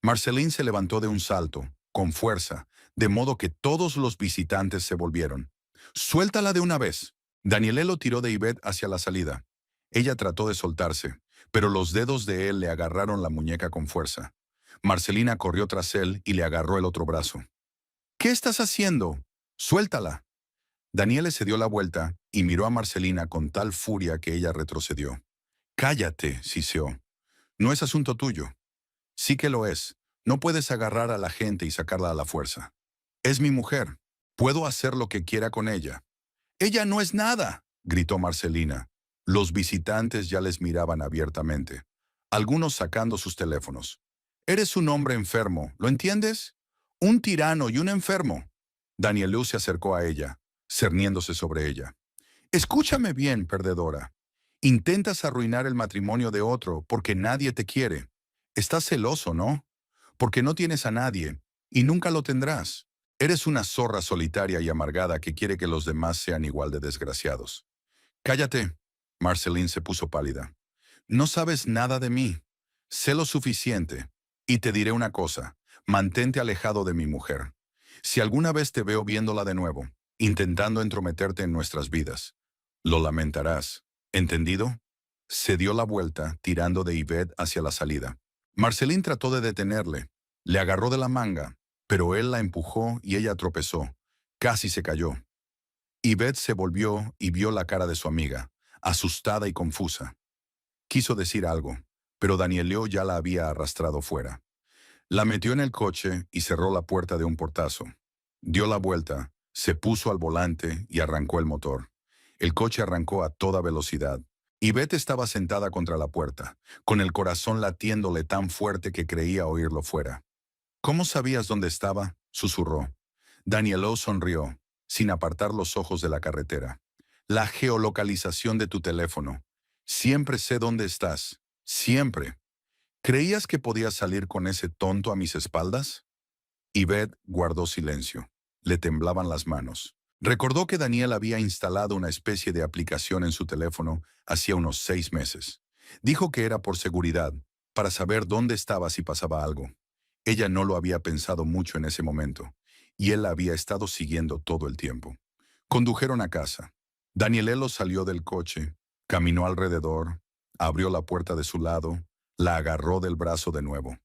Marceline se levantó de un salto, con fuerza, de modo que todos los visitantes se volvieron. «Suéltala de una vez». Daniele lo tiró de Yvette hacia la salida. Ella trató de soltarse, pero los dedos de él le agarraron la muñeca con fuerza. Marcelina corrió tras él y le agarró el otro brazo. «¿Qué estás haciendo? Suéltala». Daniele se dio la vuelta y miró a Marcelina con tal furia que ella retrocedió. «Cállate», siseó. «No es asunto tuyo». «Sí que lo es. No puedes agarrar a la gente y sacarla a la fuerza. Es mi mujer. Puedo hacer lo que quiera con ella». «Ella no es nada», gritó Marcelina. Los visitantes ya les miraban abiertamente, algunos sacando sus teléfonos. «Eres un hombre enfermo, ¿lo entiendes? Un tirano y un enfermo». Danielou se acercó a ella, cerniéndose sobre ella. «Escúchame bien, perdedora. Intentas arruinar el matrimonio de otro porque nadie te quiere. Estás celoso, ¿no? Porque no tienes a nadie y nunca lo tendrás. Eres una zorra solitaria y amargada que quiere que los demás sean igual de desgraciados». «Cállate». Marceline se puso pálida. «No sabes nada de mí. Sé lo suficiente. Y te diré una cosa. Mantente alejado de mi mujer. Si alguna vez te veo viéndola de nuevo, intentando entrometerte en nuestras vidas, lo lamentarás. ¿Entendido?» Se dio la vuelta, tirando de Yvette hacia la salida. Marceline trató de detenerle. Le agarró de la manga, pero él la empujó y ella tropezó. Casi se cayó. Yvette se volvió y vio la cara de su amiga, asustada y confusa. Quiso decir algo, pero Danieleo ya la había arrastrado fuera. La metió en el coche y cerró la puerta de un portazo. Dio la vuelta, se puso al volante y arrancó el motor. El coche arrancó a toda velocidad. Yvette estaba sentada contra la puerta, con el corazón latiéndole tan fuerte que creía oírlo fuera. «¿Cómo sabías dónde estaba?», susurró. Danielou sonrió, sin apartar los ojos de la carretera. «La geolocalización de tu teléfono. Siempre sé dónde estás. Siempre. ¿Creías que podías salir con ese tonto a mis espaldas?» Yvette guardó silencio. Le temblaban las manos. Recordó que Daniel había instalado una especie de aplicación en su teléfono hacía unos 6 meses. Dijo que era por seguridad, para saber dónde estaba si pasaba algo. Ella no lo había pensado mucho en ese momento, y él la había estado siguiendo todo el tiempo. Condujeron a casa. Danielelo salió del coche, caminó alrededor, abrió la puerta de su lado, la agarró del brazo de nuevo.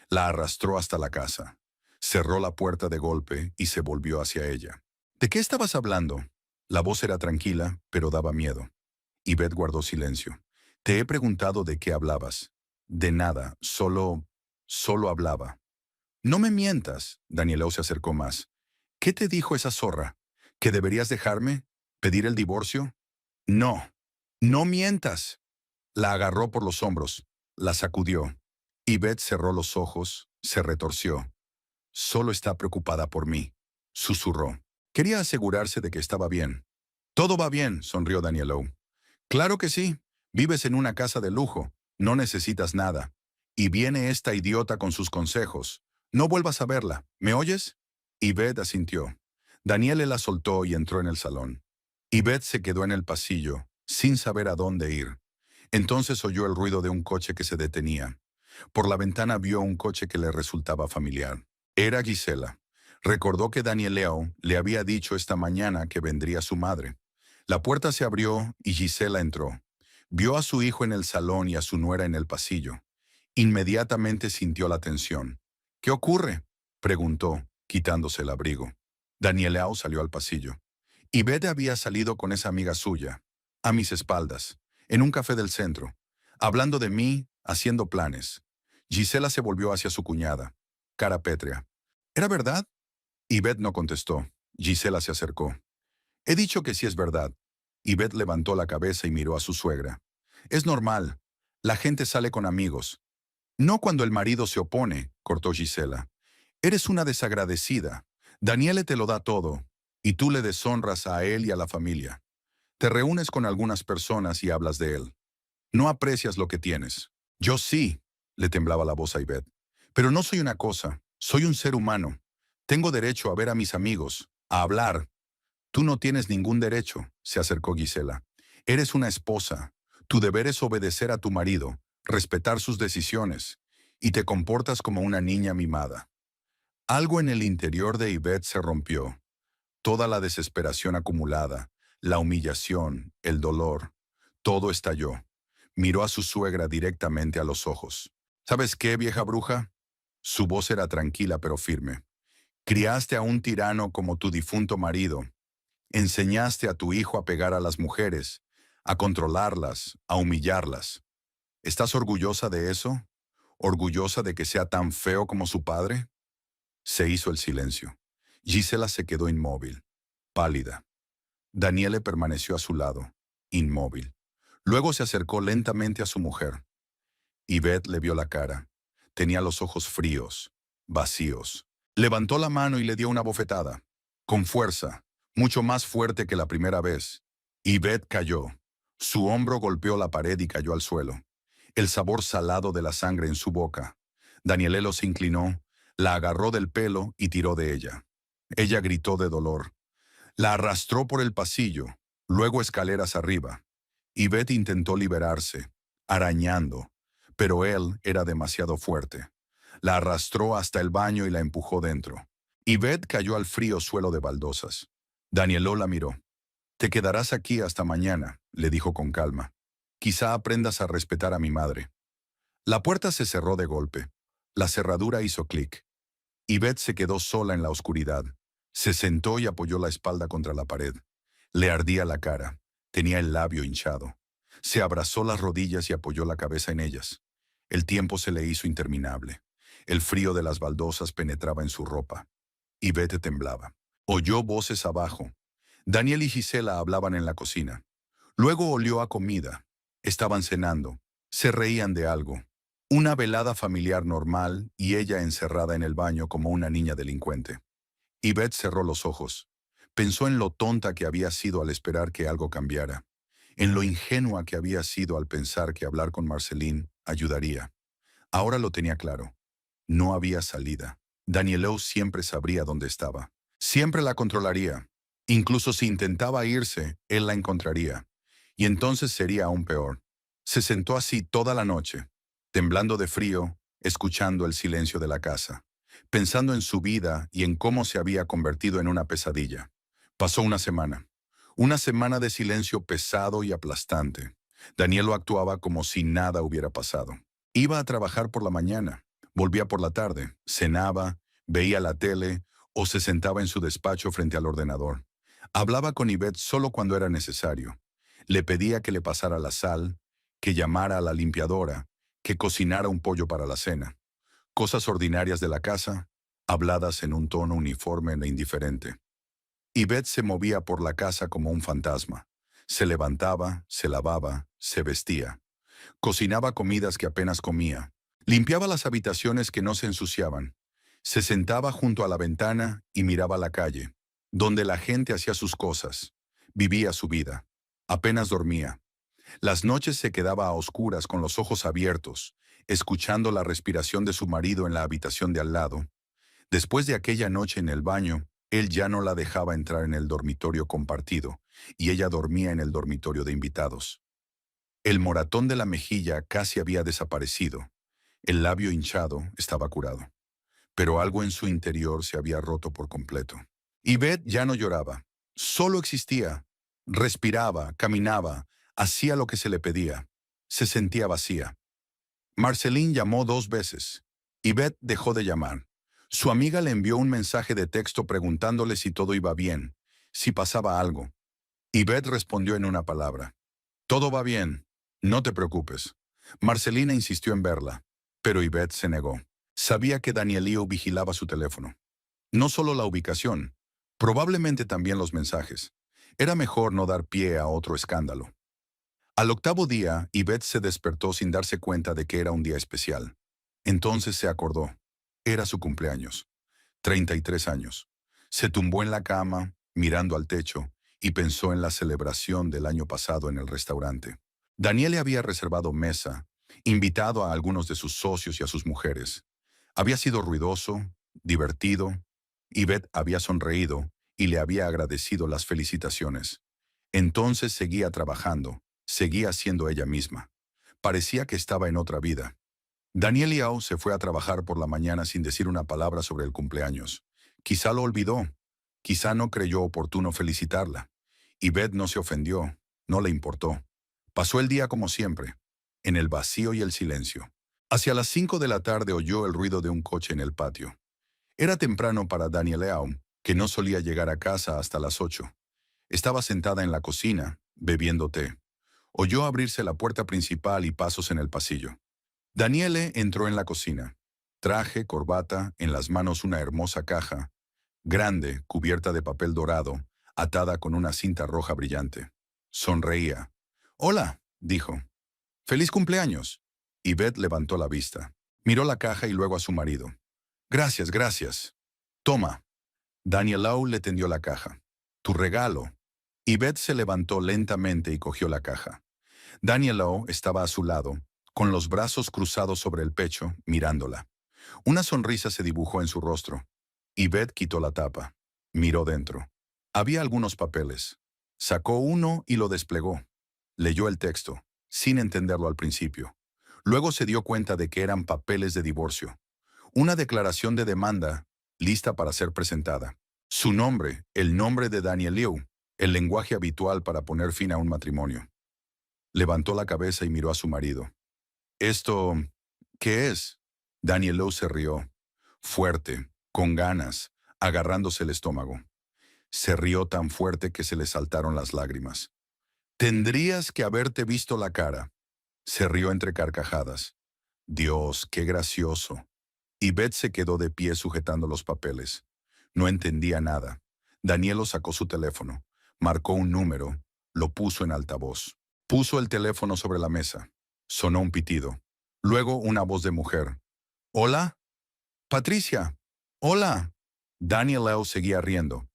La arrastró hasta la casa. Cerró la puerta de golpe y se volvió hacia ella. «¿De qué estabas hablando?» La voz era tranquila, pero daba miedo. Yvette guardó silencio. «Te he preguntado de qué hablabas». «De nada, solo hablaba». «No me mientas», Danielou se acercó más. «¿Qué te dijo esa zorra? ¿Que deberías dejarme? ¿Pedir el divorcio?» «No, no mientas». La agarró por los hombros, la sacudió. Yvette cerró los ojos, se retorció. «Solo está preocupada por mí», susurró. Quería asegurarse de que estaba bien. «Todo va bien», sonrió Danielou. «Claro que sí. Vives en una casa de lujo. No necesitas nada. Y viene esta idiota con sus consejos. No vuelvas a verla. ¿Me oyes?» Yvette asintió. Daniele la soltó y entró en el salón. Yvette se quedó en el pasillo, sin saber a dónde ir. Entonces oyó el ruido de un coche que se detenía. Por la ventana vio un coche que le resultaba familiar. Era Gisela. Recordó que Danieleo le había dicho esta mañana que vendría su madre. La puerta se abrió y Gisela entró. Vio a su hijo en el salón y a su nuera en el pasillo. Inmediatamente sintió la tensión. «¿Qué ocurre?», preguntó, quitándose el abrigo. Danielao salió al pasillo. Ivette había salido con esa amiga suya, a mis espaldas, en un café del centro, hablando de mí, haciendo planes. Gisela se volvió hacia su cuñada, cara pétrea. ¿Era verdad? Ivette no contestó. Gisela se acercó. He dicho que sí es verdad. Ivette levantó la cabeza y miró a su suegra. Es normal. La gente sale con amigos. No cuando el marido se opone, cortó Gisela. Eres una desagradecida. Daniele te lo da todo, y tú le deshonras a él y a la familia. Te reúnes con algunas personas y hablas de él. No aprecias lo que tienes. Yo sí, le temblaba la voz a Ivette. Pero no soy una cosa, soy un ser humano. Tengo derecho a ver a mis amigos, a hablar. Tú no tienes ningún derecho, se acercó Gisela. Eres una esposa. Tu deber es obedecer a tu marido, respetar sus decisiones, y te comportas como una niña mimada. Algo en el interior de Ivette se rompió. Toda la desesperación acumulada, la humillación, el dolor, todo estalló. Miró a su suegra directamente a los ojos. ¿Sabes qué, vieja bruja? Su voz era tranquila pero firme. Criaste a un tirano como tu difunto marido. Enseñaste a tu hijo a pegar a las mujeres, a controlarlas, a humillarlas. ¿Estás orgullosa de eso? ¿Orgullosa de que sea tan feo como su padre? Se hizo el silencio. Gisela se quedó inmóvil, pálida. Daniele permaneció a su lado, inmóvil. Luego se acercó lentamente a su mujer. Ivette le vio la cara. Tenía los ojos fríos, vacíos. Levantó la mano y le dio una bofetada. Con fuerza, mucho más fuerte que la primera vez. Ivette cayó. Su hombro golpeó la pared y cayó al suelo. El sabor salado de la sangre en su boca. Danielelo se inclinó, la agarró del pelo y tiró de ella. Ella gritó de dolor. La arrastró por el pasillo, luego escaleras arriba. Ivette intentó liberarse, arañando, pero él era demasiado fuerte. La arrastró hasta el baño y la empujó dentro. Ivette cayó al frío suelo de baldosas. Danieló la miró. Te quedarás aquí hasta mañana, le dijo con calma. Quizá aprendas a respetar a mi madre. La puerta se cerró de golpe. La cerradura hizo clic. Ivette se quedó sola en la oscuridad. Se sentó y apoyó la espalda contra la pared. Le ardía la cara. Tenía el labio hinchado. Se abrazó las rodillas y apoyó la cabeza en ellas. El tiempo se le hizo interminable. El frío de las baldosas penetraba en su ropa. Ivette temblaba. Oyó voces abajo. Daniel y Gisela hablaban en la cocina. Luego olió a comida. Estaban cenando. Se reían de algo. Una velada familiar normal y ella encerrada en el baño como una niña delincuente. Ivette cerró los ojos. Pensó en lo tonta que había sido al esperar que algo cambiara, en lo ingenua que había sido al pensar que hablar con Marceline ayudaría. Ahora lo tenía claro. No había salida. Danielou siempre sabría dónde estaba. Siempre la controlaría. Incluso si intentaba irse, él la encontraría. Y entonces sería aún peor. Se sentó así toda la noche, temblando de frío, escuchando el silencio de la casa, pensando en su vida y en cómo se había convertido en una pesadilla. Pasó una semana de silencio pesado y aplastante. Danielo actuaba como si nada hubiera pasado. Iba a trabajar por la mañana, volvía por la tarde, cenaba, veía la tele o se sentaba en su despacho frente al ordenador. Hablaba con Ivette solo cuando era necesario. Le pedía que le pasara la sal, que llamara a la limpiadora, que cocinara un pollo para la cena. Cosas ordinarias de la casa, habladas en un tono uniforme e indiferente. Ivette se movía por la casa como un fantasma. Se levantaba, se lavaba, se vestía. Cocinaba comidas que apenas comía. Limpiaba las habitaciones que no se ensuciaban. Se sentaba junto a la ventana y miraba la calle, donde la gente hacía sus cosas. Vivía su vida. Apenas dormía. Las noches se quedaba a oscuras con los ojos abiertos, escuchando la respiración de su marido en la habitación de al lado. Después de aquella noche en el baño, él ya no la dejaba entrar en el dormitorio compartido, y ella dormía en el dormitorio de invitados. El moratón de la mejilla casi había desaparecido. El labio hinchado estaba curado. Pero algo en su interior se había roto por completo. Ivette ya no lloraba. Solo existía. Respiraba, caminaba, hacía lo que se le pedía. Se sentía vacía. Marceline llamó 2 veces. Ivette dejó de llamar. Su amiga le envió un mensaje de texto preguntándole si todo iba bien, si pasaba algo. Yvette respondió en una palabra. Todo va bien, no te preocupes. Marcelina insistió en verla, pero Yvette se negó. Sabía que Danielio vigilaba su teléfono. No solo la ubicación, probablemente también los mensajes. Era mejor no dar pie a otro escándalo. Al octavo día, Yvette se despertó sin darse cuenta de que era un día especial. Entonces se acordó. Era su cumpleaños. 33 años. Se tumbó en la cama, mirando al techo, y pensó en la celebración del año pasado en el restaurante. Daniele había reservado mesa, invitado a algunos de sus socios y a sus mujeres. Había sido ruidoso, divertido. Yvette había sonreído y le había agradecido las felicitaciones. Entonces seguía trabajando, seguía siendo ella misma. Parecía que estaba en otra vida. Daniel Yao se fue a trabajar por la mañana sin decir una palabra sobre el cumpleaños. Quizá lo olvidó, quizá no creyó oportuno felicitarla. Yvette no se ofendió, no le importó. Pasó el día como siempre, en el vacío y el silencio. Hacia las 5 de la tarde oyó el ruido de un coche en el patio. Era temprano para Daniel Yao, que no solía llegar a casa hasta las 8. Estaba sentada en la cocina, bebiendo té. Oyó abrirse la puerta principal y pasos en el pasillo. Daniele entró en la cocina. Traje, corbata, en las manos una hermosa caja, grande, cubierta de papel dorado, atada con una cinta roja brillante. Sonreía. «Hola», dijo. «Feliz cumpleaños». Yvette levantó la vista. Miró la caja y luego a su marido. «Gracias, gracias». «Toma». Daniel Lau le tendió la caja. «Tu regalo». Yvette se levantó lentamente y cogió la caja. Daniel Lau estaba a su lado, con los brazos cruzados sobre el pecho, mirándola. Una sonrisa se dibujó en su rostro. Yvette quitó la tapa. Miró dentro. Había algunos papeles. Sacó uno y lo desplegó. Leyó el texto, sin entenderlo al principio. Luego se dio cuenta de que eran papeles de divorcio. Una declaración de demanda, lista para ser presentada. Su nombre, el nombre de Daniel Liu, el lenguaje habitual para poner fin a un matrimonio. Levantó la cabeza y miró a su marido. «Esto, ¿qué es?» Daniel Liu se rió, fuerte, con ganas, agarrándose el estómago. Se rió tan fuerte que se le saltaron las lágrimas. «Tendrías que haberte visto la cara». Se rió entre carcajadas. «Dios, qué gracioso». Yvette se quedó de pie sujetando los papeles. No entendía nada. Danielo sacó su teléfono, marcó un número, lo puso en altavoz. Puso el teléfono sobre la mesa. Sonó un pitido. Luego una voz de mujer. «¿Hola? Patricia. Hola». Daniel Lau seguía riendo.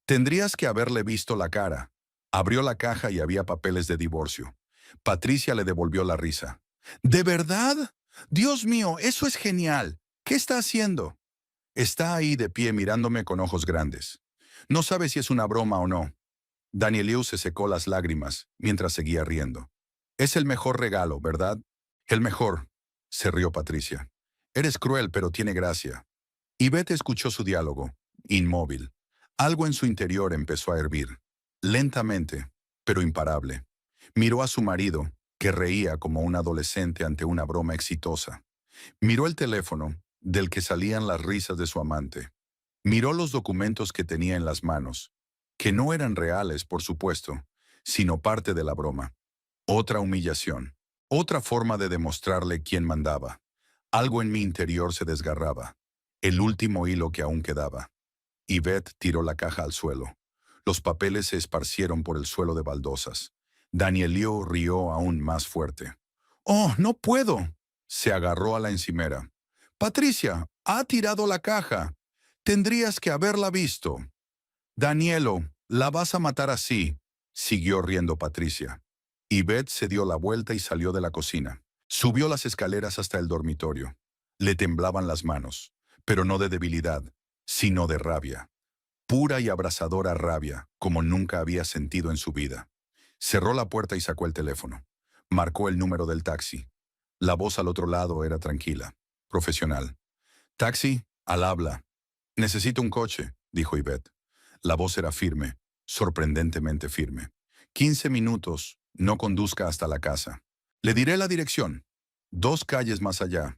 «Tendrías que haberle visto la cara». Abrió la caja y había papeles de divorcio. Patricia le devolvió la risa. «¿De verdad? Dios mío, eso es genial. ¿Qué está haciendo?» Está ahí de pie mirándome con ojos grandes. No sabe si es una broma o no. Daniel Liu se secó las lágrimas mientras seguía riendo. «Es el mejor regalo, ¿verdad?» «El mejor», se rió Patricia. «Eres cruel, pero tiene gracia». Yvette escuchó su diálogo, inmóvil. Algo en su interior empezó a hervir. Lentamente, pero imparable. Miró a su marido, que reía como un adolescente ante una broma exitosa. Miró el teléfono, del que salían las risas de su amante. Miró los documentos que tenía en las manos, que no eran reales, por supuesto, sino parte de la broma. Otra humillación, otra forma de demostrarle quién mandaba. Algo en mi interior se desgarraba, el último hilo que aún quedaba. Yvette tiró la caja al suelo. Los papeles se esparcieron por el suelo de baldosas. Daniel Liu rió aún más fuerte. «¡Oh, no puedo!» Se agarró a la encimera. «Patricia, ha tirado la caja. Tendrías que haberla visto». «Danielo, la vas a matar así», siguió riendo Patricia. Yvette se dio la vuelta y salió de la cocina. Subió las escaleras hasta el dormitorio. Le temblaban las manos, pero no de debilidad, sino de rabia. Pura y abrasadora rabia, como nunca había sentido en su vida. Cerró la puerta y sacó el teléfono. Marcó el número del taxi. La voz al otro lado era tranquila, profesional. «Taxi, al habla». «Necesito un coche», dijo Yvette. La voz era firme, sorprendentemente firme. «15 minutos, no conduzca hasta la casa. Le diré la dirección. 2 calles más allá».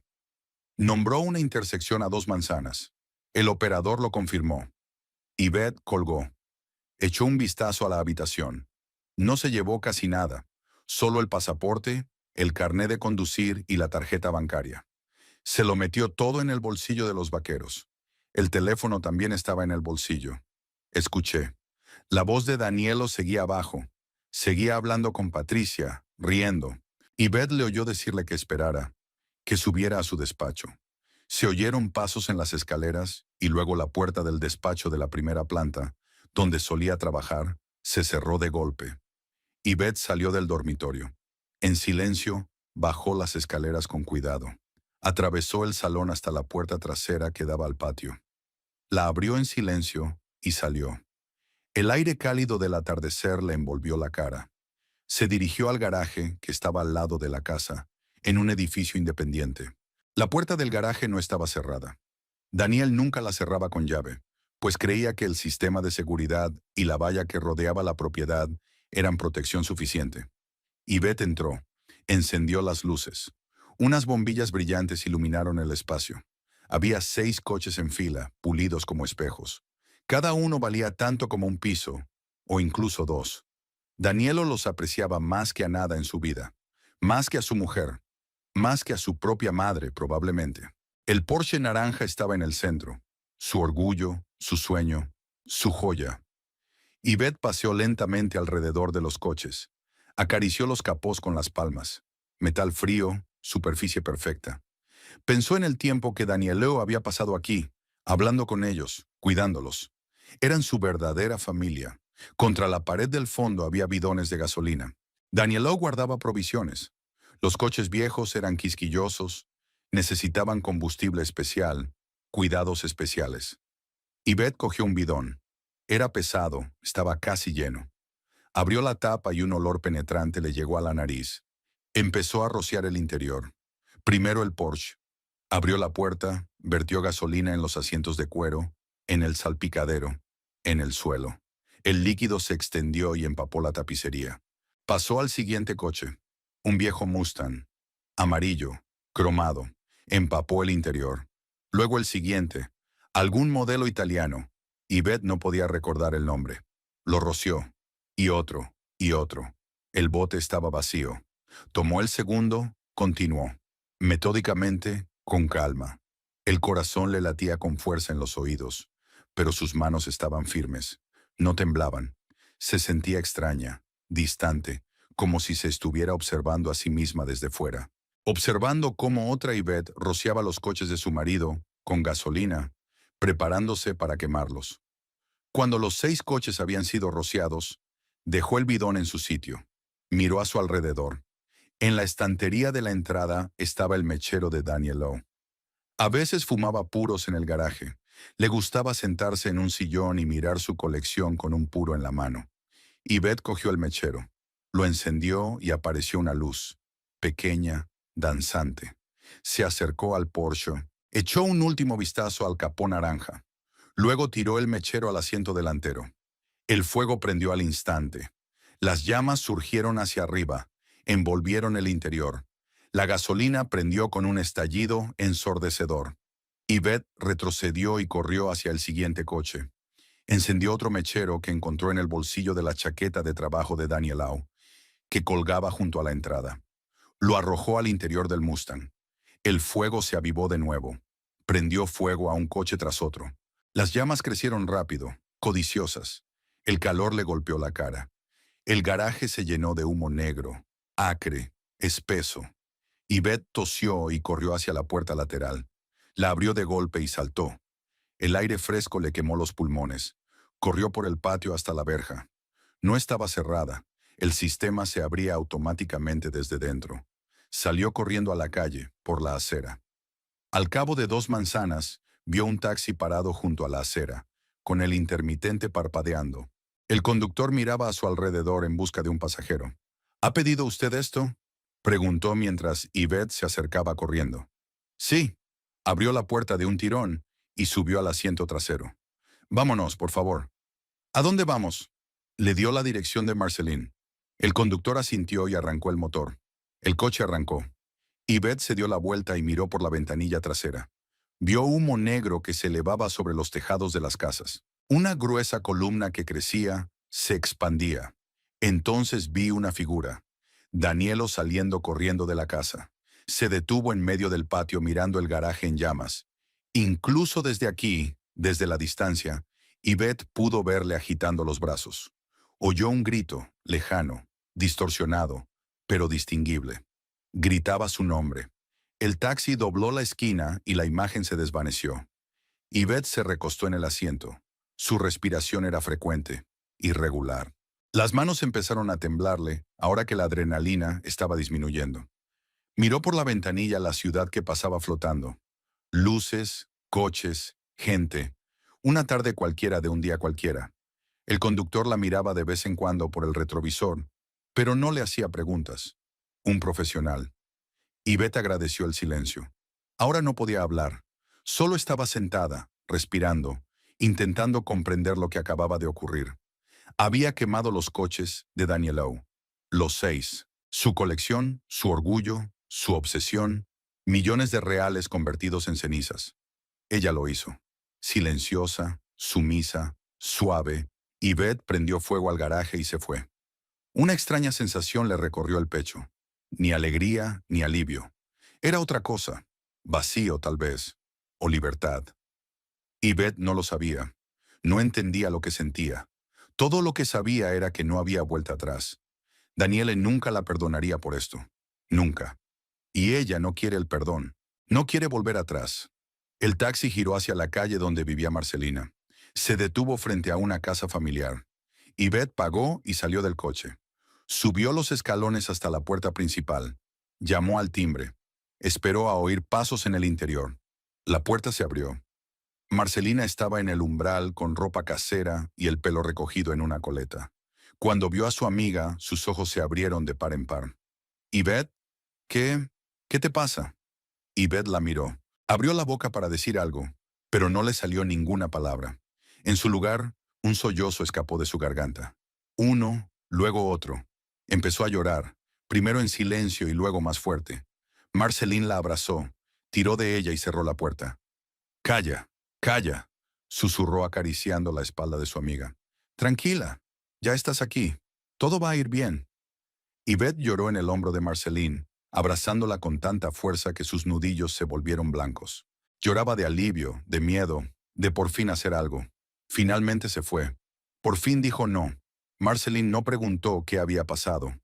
Nombró una intersección a 2 manzanas. El operador lo confirmó. Yvette colgó. Echó un vistazo a la habitación. No se llevó casi nada, solo el pasaporte, el carné de conducir y la tarjeta bancaria. Se lo metió todo en el bolsillo de los vaqueros. El teléfono también estaba en el bolsillo. Escuché. La voz de Danielo seguía abajo. Seguía hablando con Patricia, riendo. Yvette le oyó decirle que esperara, que subiera a su despacho. Se oyeron pasos en las escaleras y luego la puerta del despacho de la primera planta, donde solía trabajar, se cerró de golpe. Yvette salió del dormitorio. En silencio, bajó las escaleras con cuidado. Atravesó el salón hasta la puerta trasera que daba al patio. La abrió en silencio y salió. El aire cálido del atardecer le envolvió la cara. Se dirigió al garaje que estaba al lado de la casa, en un edificio independiente. La puerta del garaje no estaba cerrada. Daniel nunca la cerraba con llave, pues creía que el sistema de seguridad y la valla que rodeaba la propiedad eran protección suficiente. Yvette entró, encendió las luces. Unas bombillas brillantes iluminaron el espacio. Había 6 coches en fila, pulidos como espejos. Cada uno valía tanto como un piso, o incluso 2. Danielo los apreciaba más que a nada en su vida, más que a su mujer, más que a su propia madre probablemente. El Porsche naranja estaba en el centro, su orgullo, su sueño, su joya. Yvette paseó lentamente alrededor de los coches. Acarició los capós con las palmas. Metal frío, superficie perfecta. Pensó en el tiempo que Danieleo había pasado aquí, hablando con ellos, cuidándolos. Eran su verdadera familia. Contra la pared del fondo había bidones de gasolina. Danieleo guardaba provisiones. Los coches viejos eran quisquillosos, necesitaban combustible especial, cuidados especiales. Yvette cogió un bidón. Era pesado, estaba casi lleno. Abrió la tapa y un olor penetrante le llegó a la nariz. Empezó a rociar el interior. Primero el Porsche. Abrió la puerta, vertió gasolina en los asientos de cuero, en el salpicadero, en el suelo. El líquido se extendió y empapó la tapicería. Pasó al siguiente coche. Un viejo Mustang. Amarillo, cromado. Empapó el interior. Luego el siguiente. Algún modelo italiano. Yvette no podía recordar el nombre. Lo roció. Y otro, y otro. El bote estaba vacío. Tomó el segundo, continuó. Metódicamente, con calma. El corazón le latía con fuerza en los oídos, pero sus manos estaban firmes. No temblaban. Se sentía extraña, distante, como si se estuviera observando a sí misma desde fuera. Observando cómo otra Yvette rociaba los coches de su marido, con gasolina, preparándose para quemarlos. Cuando los 6 coches habían sido rociados, dejó el bidón en su sitio. Miró a su alrededor. En la estantería de la entrada estaba el mechero de Danielou. A veces fumaba puros en el garaje. Le gustaba sentarse en un sillón y mirar su colección con un puro en la mano. Yvette cogió el mechero. Lo encendió y apareció una luz, pequeña, danzante. Se acercó al Porsche. Echó un último vistazo al capó naranja. Luego tiró el mechero al asiento delantero. El fuego prendió al instante. Las llamas surgieron hacia arriba, envolvieron el interior. La gasolina prendió con un estallido ensordecedor. Yvette retrocedió y corrió hacia el siguiente coche. Encendió otro mechero que encontró en el bolsillo de la chaqueta de trabajo de Danielou, que colgaba junto a la entrada. Lo arrojó al interior del Mustang. El fuego se avivó de nuevo. Prendió fuego a un coche tras otro. Las llamas crecieron rápido, codiciosas. El calor le golpeó la cara. El garaje se llenó de humo negro, acre, espeso. Yvette tosió y corrió hacia la puerta lateral. La abrió de golpe y saltó. El aire fresco le quemó los pulmones. Corrió por el patio hasta la verja. No estaba cerrada. El sistema se abría automáticamente desde dentro. Salió corriendo a la calle, por la acera. Al cabo de 2 manzanas, vio un taxi parado junto a la acera, con el intermitente parpadeando. El conductor miraba a su alrededor en busca de un pasajero. ¿Ha pedido usted esto?, preguntó mientras Yvette se acercaba corriendo. Sí. Abrió la puerta de un tirón y subió al asiento trasero. Vámonos, por favor. ¿A dónde vamos? Le dio la dirección de Marceline. El conductor asintió y arrancó el motor. El coche arrancó. Yvette se dio la vuelta y miró por la ventanilla trasera. Vio humo negro que se elevaba sobre los tejados de las casas. Una gruesa columna que crecía, se expandía. Entonces vi una figura. Danielo saliendo corriendo de la casa. Se detuvo en medio del patio mirando el garaje en llamas. Incluso desde aquí, desde la distancia, Yvette pudo verle agitando los brazos. Oyó un grito, lejano, distorsionado, pero distinguible. Gritaba su nombre. El taxi dobló la esquina y la imagen se desvaneció. Yvette se recostó en el asiento. Su respiración era frecuente, irregular. Las manos empezaron a temblarle ahora que la adrenalina estaba disminuyendo. Miró por la ventanilla la ciudad que pasaba flotando. Luces, coches, gente. Una tarde cualquiera de un día cualquiera. El conductor la miraba de vez en cuando por el retrovisor, pero no le hacía preguntas. Un profesional. Yvette agradeció el silencio. Ahora no podía hablar. Solo estaba sentada, respirando, intentando comprender lo que acababa de ocurrir. Había quemado los coches de Danielou. Los 6. Su colección, su orgullo, su obsesión. Millones de reales convertidos en cenizas. Ella lo hizo. Silenciosa, sumisa, suave. Yvette prendió fuego al garaje y se fue. Una extraña sensación le recorrió el pecho. Ni alegría, ni alivio. Era otra cosa. Vacío, tal vez. O libertad. Yvette no lo sabía. No entendía lo que sentía. Todo lo que sabía era que no había vuelta atrás. Daniele nunca la perdonaría por esto. Nunca. Y ella no quiere el perdón. No quiere volver atrás. El taxi giró hacia la calle donde vivía Marcelina. Se detuvo frente a una casa familiar. Yvette pagó y salió del coche. Subió los escalones hasta la puerta principal. Llamó al timbre. Esperó a oír pasos en el interior. La puerta se abrió. Marcelina estaba en el umbral con ropa casera y el pelo recogido en una coleta. Cuando vio a su amiga, sus ojos se abrieron de par en par. «Yvette, ¿qué? ¿Qué te pasa?» Yvette la miró. Abrió la boca para decir algo, pero no le salió ninguna palabra. En su lugar, un sollozo escapó de su garganta. Uno, luego otro. Empezó a llorar, primero en silencio y luego más fuerte. Marceline la abrazó, tiró de ella y cerró la puerta. «Calla, calla», susurró acariciando la espalda de su amiga. «Tranquila, ya estás aquí. Todo va a ir bien». Yvette lloró en el hombro de Marceline, abrazándola con tanta fuerza que sus nudillos se volvieron blancos. Lloraba de alivio, de miedo, de por fin hacer algo. Finalmente se fue. Por fin dijo no. Marceline no preguntó qué había pasado.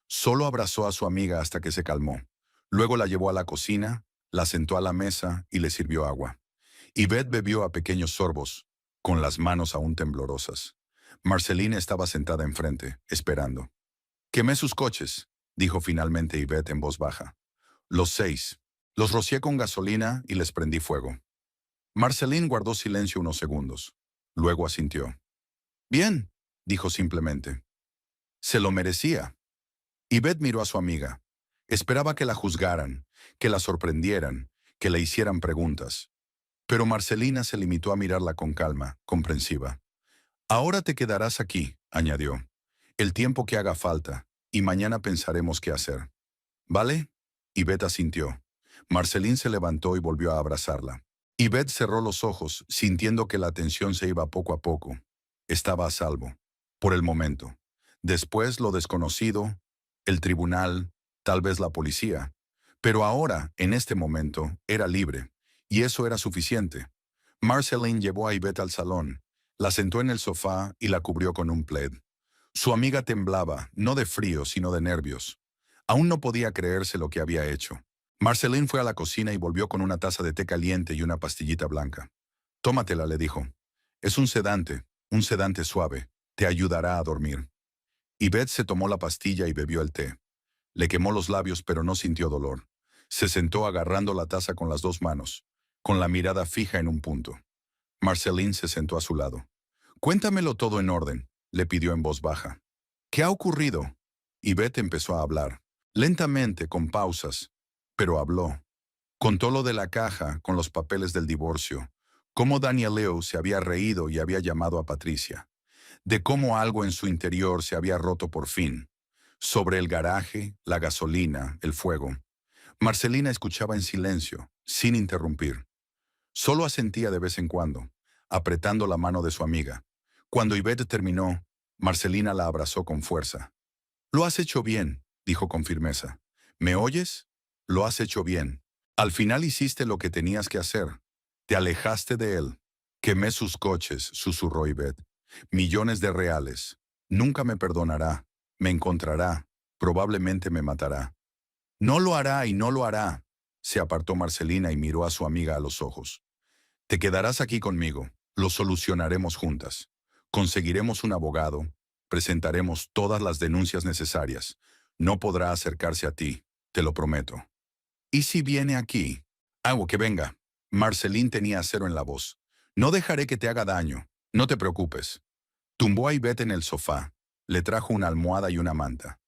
Solo abrazó a su amiga hasta que se calmó. Luego la llevó a la cocina, la sentó a la mesa y le sirvió agua. Yvette bebió a pequeños sorbos, con las manos aún temblorosas. Marceline estaba sentada enfrente, esperando. «Quemé sus coches», dijo finalmente Yvette en voz baja. «Los 6. Los rocié con gasolina y les prendí fuego». Marceline guardó silencio unos segundos. Luego asintió. «Bien», dijo simplemente. «Se lo merecía». Yvette miró a su amiga. Esperaba que la juzgaran, que la sorprendieran, que le hicieran preguntas. Pero Marcelina se limitó a mirarla con calma, comprensiva. «Ahora te quedarás aquí», añadió. «El tiempo que haga falta, y mañana pensaremos qué hacer». «¿Vale?» Yvette asintió. Marceline se levantó y volvió a abrazarla. Yvette cerró los ojos, sintiendo que la tensión se iba poco a poco. Estaba a salvo. Por el momento. Después lo desconocido, el tribunal, tal vez la policía. Pero ahora, en este momento, era libre. Y eso era suficiente. Marceline llevó a Yvette al salón, la sentó en el sofá y la cubrió con un plaid. Su amiga temblaba, no de frío, sino de nervios. Aún no podía creerse lo que había hecho. Marceline fue a la cocina y volvió con una taza de té caliente y una pastillita blanca. «Tómatela», le dijo. «Es un sedante suave. Te ayudará a dormir». Yvette se tomó la pastilla y bebió el té. Le quemó los labios pero no sintió dolor. Se sentó agarrando la taza con las dos manos, con la mirada fija en un punto. Marceline se sentó a su lado. «Cuéntamelo todo en orden», le pidió en voz baja. «¿Qué ha ocurrido?» Yvette empezó a hablar, lentamente, con pausas, pero habló. Contó lo de la caja con los papeles del divorcio, cómo Danieleu se había reído y había llamado a Patricia, de cómo algo en su interior se había roto por fin, sobre el garaje, la gasolina, el fuego. Marcelina escuchaba en silencio, sin interrumpir. Solo asentía de vez en cuando, apretando la mano de su amiga. Cuando Yvette terminó, Marcelina la abrazó con fuerza. «Lo has hecho bien», dijo con firmeza. «¿Me oyes? Lo has hecho bien. Al final hiciste lo que tenías que hacer. Te alejaste de él». «Quemé sus coches», susurró Yvette. «Millones de reales. Nunca me perdonará. Me encontrará. Probablemente me matará». «No lo hará y no lo hará». Se apartó Marcelina y miró a su amiga a los ojos. «Te quedarás aquí conmigo. Lo solucionaremos juntas. Conseguiremos un abogado. Presentaremos todas las denuncias necesarias. No podrá acercarse a ti, te lo prometo». «¿Y si viene aquí?» «Hago que venga». Marceline tenía acero en la voz. «No dejaré que te haga daño. No te preocupes». Tumbó a Yvette en el sofá. Le trajo una almohada y una manta.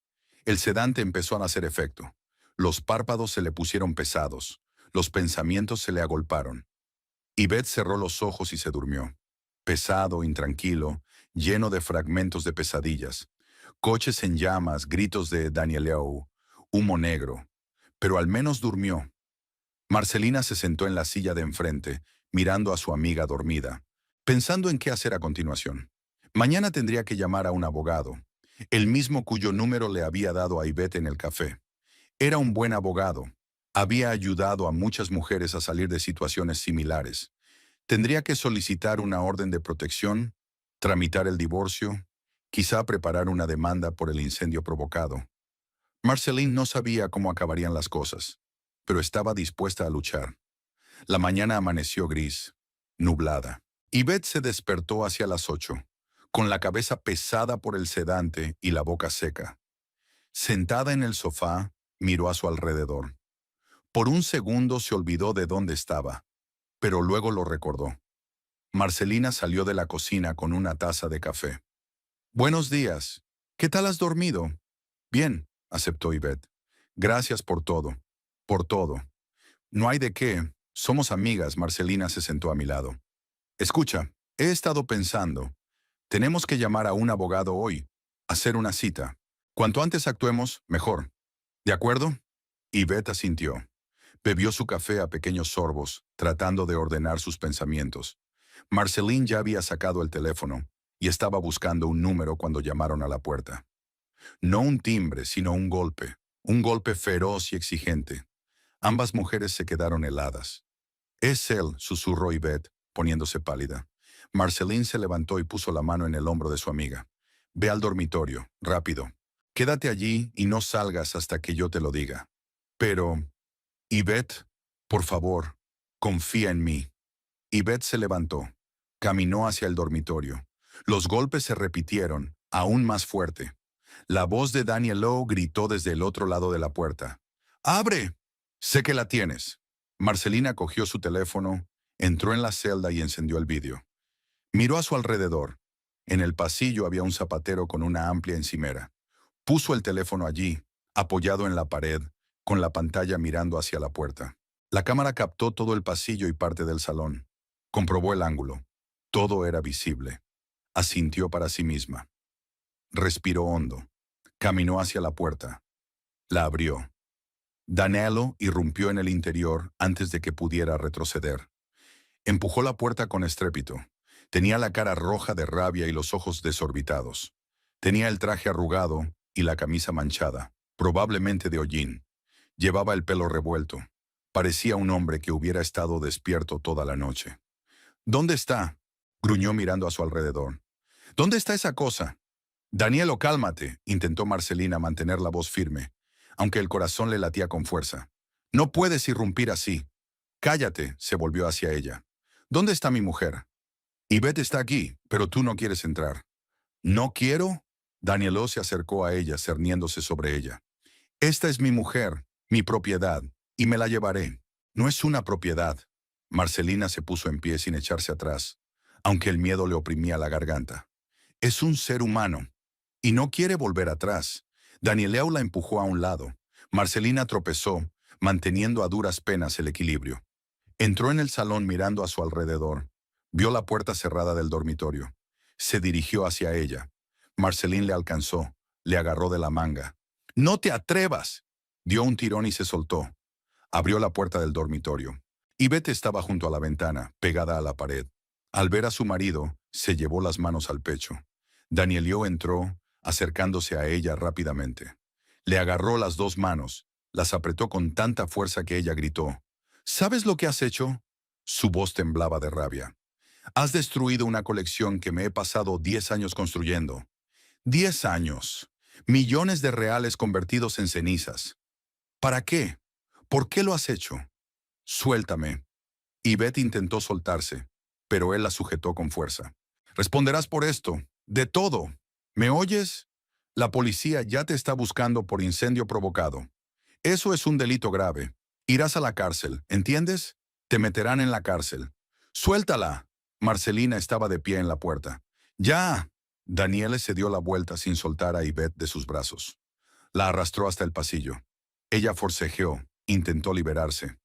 El sedante empezó a hacer efecto. Los párpados se le pusieron pesados. Los pensamientos se le agolparon. Yvette cerró los ojos y se durmió. Pesado, intranquilo, lleno de fragmentos de pesadillas. Coches en llamas, gritos de Danieleu, humo negro. Pero al menos durmió. Marcelina se sentó en la silla de enfrente, mirando a su amiga dormida, pensando en qué hacer a continuación. Mañana tendría que llamar a un abogado, el mismo cuyo número le había dado a Yvette en el café. Era un buen abogado. Había ayudado a muchas mujeres a salir de situaciones similares. Tendría que solicitar una orden de protección, tramitar el divorcio, quizá preparar una demanda por el incendio provocado. Marceline no sabía cómo acabarían las cosas, pero estaba dispuesta a luchar. La mañana amaneció gris, nublada. Yvette se despertó hacia las 8, con la cabeza pesada por el sedante y la boca seca. Sentada en el sofá, miró a su alrededor. Por un segundo se olvidó de dónde estaba, pero luego lo recordó. Marcelina salió de la cocina con una taza de café. «Buenos días. ¿Qué tal has dormido?» «Bien», aceptó Yvette. «Gracias por todo. Por todo». «No hay de qué. Somos amigas», Marcelina se sentó a mi lado. «Escucha, he estado pensando. Tenemos que llamar a un abogado hoy. Hacer una cita. Cuanto antes actuemos, mejor. ¿De acuerdo?» Yvette asintió. Bebió su café a pequeños sorbos, tratando de ordenar sus pensamientos. Marceline ya había sacado el teléfono y estaba buscando un número cuando llamaron a la puerta. No un timbre, sino un golpe feroz y exigente. Ambas mujeres se quedaron heladas. «Es él», susurró Yvette, poniéndose pálida. Marceline se levantó y puso la mano en el hombro de su amiga. «Ve al dormitorio, rápido. Quédate allí y no salgas hasta que yo te lo diga». «Pero, Yvette, por favor, confía en mí». Yvette se levantó. Caminó hacia el dormitorio. Los golpes se repitieron, aún más fuerte. La voz de Danieleu gritó desde el otro lado de la puerta. «¡Abre! Sé que la tienes». Marcelina cogió su teléfono, entró en la celda y encendió el vídeo. Miró a su alrededor. En el pasillo había un zapatero con una amplia encimera. Puso el teléfono allí, apoyado en la pared, con la pantalla mirando hacia la puerta. La cámara captó todo el pasillo y parte del salón. Comprobó el ángulo. Todo era visible. Asintió para sí misma. Respiró hondo. Caminó hacia la puerta. La abrió. Danilo irrumpió en el interior antes de que pudiera retroceder. Empujó la puerta con estrépito. Tenía la cara roja de rabia y los ojos desorbitados. Tenía el traje arrugado y la camisa manchada, probablemente de hollín. Llevaba el pelo revuelto. Parecía un hombre que hubiera estado despierto toda la noche. «¿Dónde está?», gruñó mirando a su alrededor. «¿Dónde está esa cosa?» «Danielo, cálmate», intentó Marcelina mantener la voz firme, aunque el corazón le latía con fuerza. «No puedes irrumpir así». «Cállate», se volvió hacia ella. «¿Dónde está mi mujer?» «Yvette está aquí, pero tú no quieres entrar». «¿No quiero?» Danielo se acercó a ella, cerniéndose sobre ella. «Esta es mi mujer, mi propiedad, y me la llevaré». «No es una propiedad». Marcelina se puso en pie sin echarse atrás, aunque el miedo le oprimía la garganta. «Es un ser humano, y no quiere volver atrás». Danieleu la empujó a un lado. Marcelina tropezó, manteniendo a duras penas el equilibrio. Entró en el salón mirando a su alrededor. Vio la puerta cerrada del dormitorio. Se dirigió hacia ella. Marceline le alcanzó, le agarró de la manga. «¡No te atrevas!». Dio un tirón y se soltó. Abrió la puerta del dormitorio. Ivette estaba junto a la ventana, pegada a la pared. Al ver a su marido, se llevó las manos al pecho. Danielio entró, acercándose a ella rápidamente. Le agarró las dos manos, las apretó con tanta fuerza que ella gritó. ¿Sabes lo que has hecho? Su voz temblaba de rabia. Has destruido una colección que me he pasado 10 años construyendo. 10 años. Millones de reales convertidos en cenizas. ¿Para qué? ¿Por qué lo has hecho? Suéltame. Ivette intentó soltarse, pero él la sujetó con fuerza. Responderás por esto. De todo. ¿Me oyes? La policía ya te está buscando por incendio provocado. Eso es un delito grave. Irás a la cárcel, ¿entiendes? Te meterán en la cárcel. ¡Suéltala! Marcelina estaba de pie en la puerta. ¡Ya! Daniele se dio la vuelta sin soltar a Ivette de sus brazos. La arrastró hasta el pasillo. Ella forcejeó, intentó liberarse.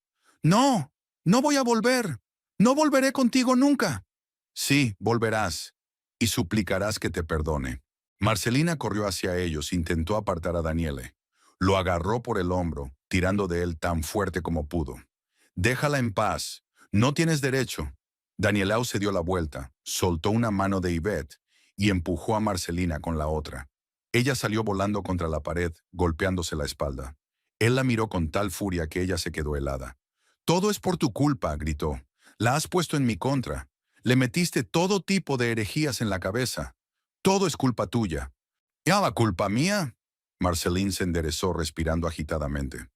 ¡No! ¡No voy a volver! ¡No volveré contigo nunca! Sí, volverás, y suplicarás que te perdone. Marcelina corrió hacia ellos, intentó apartar a Daniele. Lo agarró por el hombro, tirando de él tan fuerte como pudo. Déjala en paz. No tienes derecho. Danielao se dio la vuelta, soltó una mano de Ivette y empujó a Marcelina con la otra. Ella salió volando contra la pared, golpeándose la espalda. Él la miró con tal furia que ella se quedó helada. «Todo es por tu culpa», gritó. «La has puesto en mi contra. Le metiste todo tipo de herejías en la cabeza. Todo es culpa tuya». «¿Ya la culpa mía?» Marceline se enderezó respirando agitadamente.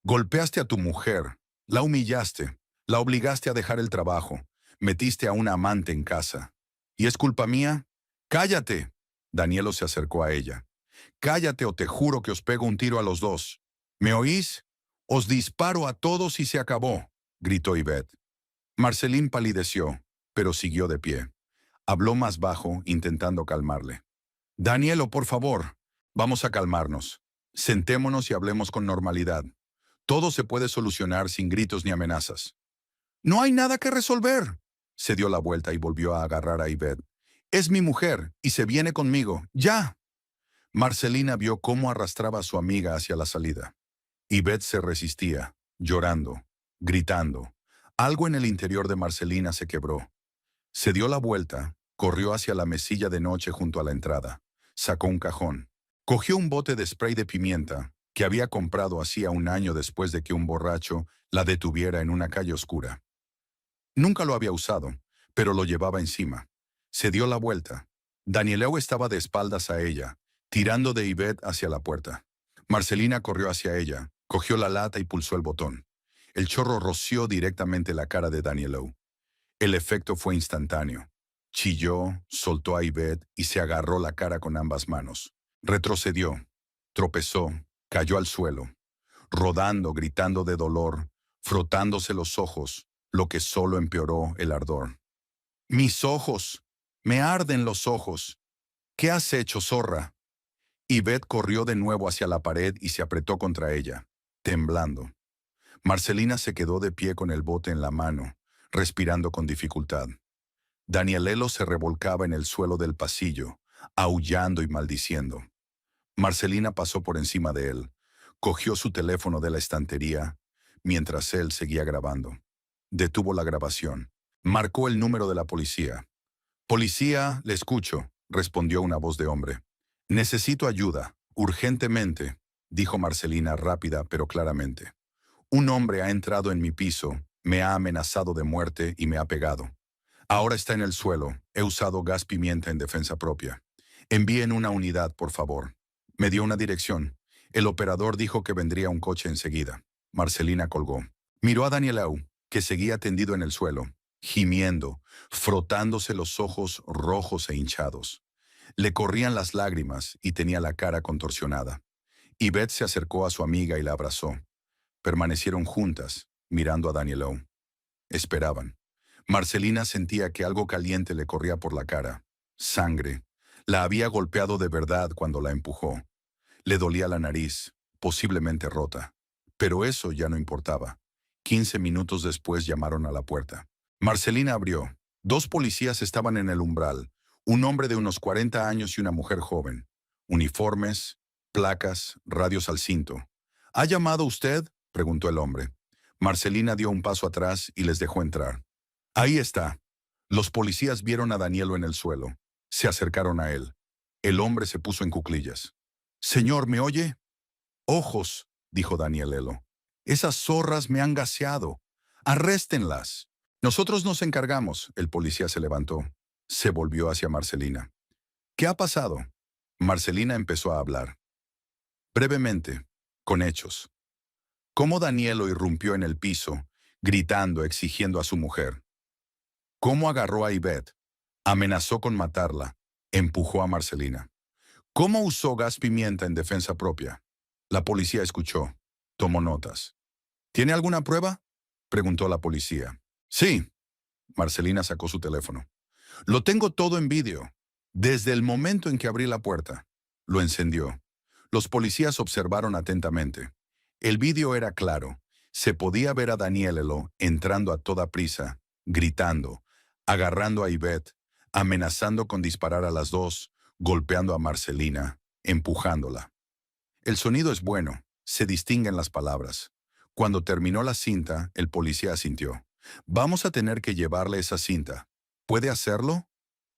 «Golpeaste a tu mujer, la humillaste, la obligaste a dejar el trabajo, metiste a una amante en casa. ¿Y es culpa mía? ¡Cállate!» Danielo se acercó a ella. «Cállate o te juro que os pego un tiro a los dos. ¿Me oís? Os disparo a todos y se acabó», gritó Ivette. Marceline palideció, pero siguió de pie. Habló más bajo, intentando calmarle. «Danielo, por favor, vamos a calmarnos. Sentémonos y hablemos con normalidad. Todo se puede solucionar sin gritos ni amenazas». «No hay nada que resolver». Se dio la vuelta y volvió a agarrar a Ivette. «Es mi mujer y se viene conmigo. ¡Ya!» Marcelina vio cómo arrastraba a su amiga hacia la salida. Ivette se resistía, llorando, gritando. Algo en el interior de Marcelina se quebró. Se dio la vuelta, corrió hacia la mesilla de noche junto a la entrada. Sacó un cajón. Cogió un bote de spray de pimienta que había comprado hacía un año después de que un borracho la detuviera en una calle oscura. Nunca lo había usado, pero lo llevaba encima. Se dio la vuelta. Danieleo estaba de espaldas a ella, tirando de Ivette hacia la puerta. Marcelina corrió hacia ella, cogió la lata y pulsó el botón. El chorro roció directamente la cara de Danieleo. El efecto fue instantáneo. Chilló, soltó a Ivette y se agarró la cara con ambas manos. Retrocedió, tropezó, cayó al suelo, rodando, gritando de dolor, frotándose los ojos, lo que solo empeoró el ardor. «Mis ojos, me arden los ojos. ¿Qué has hecho, zorra?» Ivette corrió de nuevo hacia la pared y se apretó contra ella, temblando. Marcelina se quedó de pie con el bote en la mano, respirando con dificultad. Danielelo se revolcaba en el suelo del pasillo, aullando y maldiciendo. Marcelina pasó por encima de él, cogió su teléfono de la estantería, mientras él seguía grabando. Detuvo la grabación. Marcó el número de la policía. «Policía, le escucho», respondió una voz de hombre. «Necesito ayuda, urgentemente», dijo Marcelina rápida pero claramente. «Un hombre ha entrado en mi piso, me ha amenazado de muerte y me ha pegado. Ahora está en el suelo, he usado gas pimienta en defensa propia. Envíen una unidad, por favor». Me dio una dirección. El operador dijo que vendría un coche enseguida. Marcelina colgó. Miró a Danielao, que seguía tendido en el suelo, gimiendo, frotándose los ojos rojos e hinchados. Le corrían las lágrimas y tenía la cara contorsionada. Ivette se acercó a su amiga y la abrazó. Permanecieron juntas, mirando a Danielao. Esperaban. Marcelina sentía que algo caliente le corría por la cara. Sangre. La había golpeado de verdad cuando la empujó. Le dolía la nariz, posiblemente rota. Pero eso ya no importaba. 15 minutos después llamaron a la puerta. Marcelina abrió. 2 policías estaban en el umbral. Un hombre de unos 40 años y una mujer joven. Uniformes, placas, radios al cinto. «¿Ha llamado usted?», preguntó el hombre. Marcelina dio un paso atrás y les dejó entrar. Ahí está. Los policías vieron a Danielo en el suelo. Se acercaron a él. El hombre se puso en cuclillas. «Señor, ¿me oye?» «Ojos», dijo Danielelo. «Esas zorras me han gaseado. Arréstenlas». «Nosotros nos encargamos». El policía se levantó. Se volvió hacia Marcelina. «¿Qué ha pasado?» Marcelina empezó a hablar. Brevemente, con hechos. Cómo Danielo irrumpió en el piso, gritando, exigiendo a su mujer. Cómo agarró a Ivette, amenazó con matarla, empujó a Marcelina. Cómo usó gas pimienta en defensa propia. La policía escuchó, tomó notas. ¿Tiene alguna prueba?, preguntó la policía. Sí. Marcelina sacó su teléfono. Lo tengo todo en vídeo. Desde el momento en que abrí la puerta. Lo encendió. Los policías observaron atentamente. El vídeo era claro. Se podía ver a Danielelo entrando a toda prisa, gritando, agarrando a Ivette, amenazando con disparar a las dos, golpeando a Marcelina, empujándola. El sonido es bueno, se distinguen las palabras. Cuando terminó la cinta, el policía asintió. Vamos a tener que llevarle esa cinta. ¿Puede hacerlo?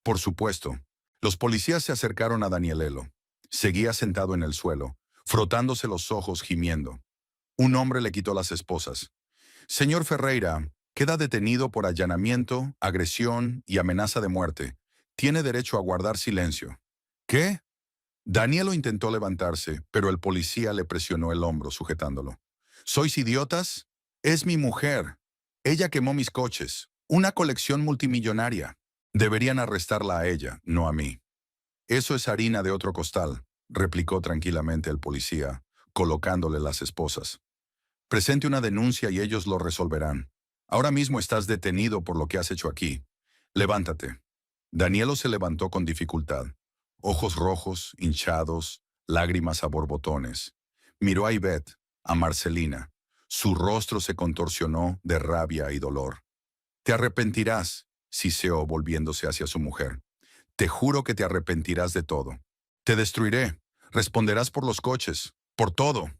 Por supuesto. Los policías se acercaron a Danielelo. Seguía sentado en el suelo, frotándose los ojos, gimiendo. Un hombre le quitó las esposas. Señor Ferreira, queda detenido por allanamiento, agresión y amenaza de muerte. Tiene derecho a guardar silencio. ¿Qué? Danielo intentó levantarse, pero el policía le presionó el hombro, sujetándolo. ¿Sois idiotas? Es mi mujer. Ella quemó mis coches. Una colección multimillonaria. Deberían arrestarla a ella, no a mí. Eso es harina de otro costal, replicó tranquilamente el policía, colocándole las esposas. Presente una denuncia y ellos lo resolverán. Ahora mismo estás detenido por lo que has hecho aquí. Levántate. Danielo se levantó con dificultad. Ojos rojos, hinchados, lágrimas a borbotones. Miró a Ivette, a Marcelina. Su rostro se contorsionó de rabia y dolor. Te arrepentirás, siseó volviéndose hacia su mujer. Te juro que te arrepentirás de todo. Te destruiré. Responderás por los coches, por todo.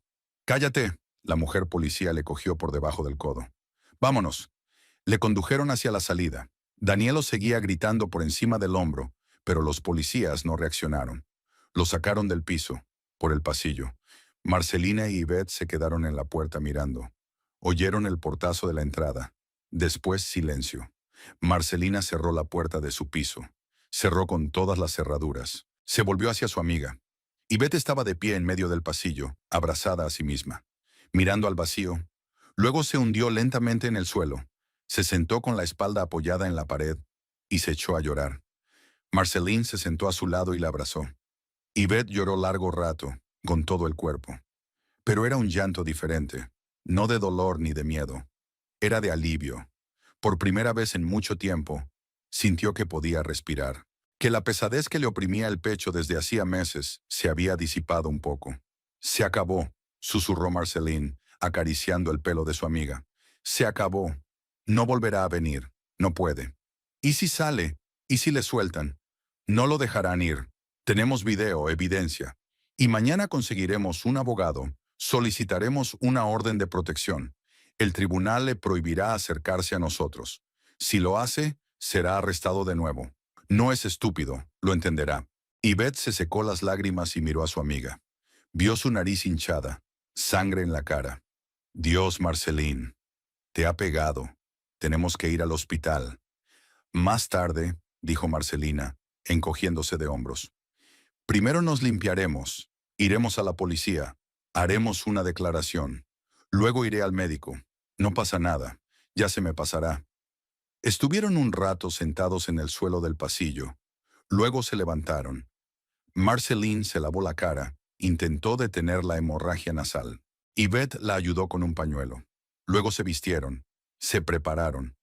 Cállate. La mujer policía le cogió por debajo del codo. Vámonos. Le condujeron hacia la salida. Danielo seguía gritando por encima del hombro, pero los policías no reaccionaron. Lo sacaron del piso, por el pasillo. Marcelina y Ivette se quedaron en la puerta mirando. Oyeron el portazo de la entrada. Después silencio. Marcelina cerró la puerta de su piso. Cerró con todas las cerraduras. Se volvió hacia su amiga. Ivette estaba de pie en medio del pasillo, abrazada a sí misma, mirando al vacío. Luego se hundió lentamente en el suelo. Se sentó con la espalda apoyada en la pared y se echó a llorar. Marceline se sentó a su lado y la abrazó. Ivette lloró largo rato, con todo el cuerpo. Pero era un llanto diferente, no de dolor ni de miedo. Era de alivio. Por primera vez en mucho tiempo, sintió que podía respirar, que la pesadez que le oprimía el pecho desde hacía meses se había disipado un poco. Se acabó, susurró Marceline, acariciando el pelo de su amiga. Se acabó. No volverá a venir. No puede. ¿Y si sale? ¿Y si le sueltan? No lo dejarán ir. Tenemos video, evidencia. Y mañana conseguiremos un abogado. Solicitaremos una orden de protección. El tribunal le prohibirá acercarse a nosotros. Si lo hace, será arrestado de nuevo. No es estúpido, lo entenderá. Ivette se secó las lágrimas y miró a su amiga. Vio su nariz hinchada, sangre en la cara. Dios, Marceline, te ha pegado. Tenemos que ir al hospital. Más tarde, dijo Marcelina, encogiéndose de hombros. Primero nos limpiaremos, iremos a la policía, haremos una declaración. Luego iré al médico. No pasa nada, ya se me pasará. Estuvieron un rato sentados en el suelo del pasillo. Luego se levantaron. Marceline se lavó la cara, intentó detener la hemorragia nasal. Ivette la ayudó con un pañuelo. Luego se vistieron, se prepararon.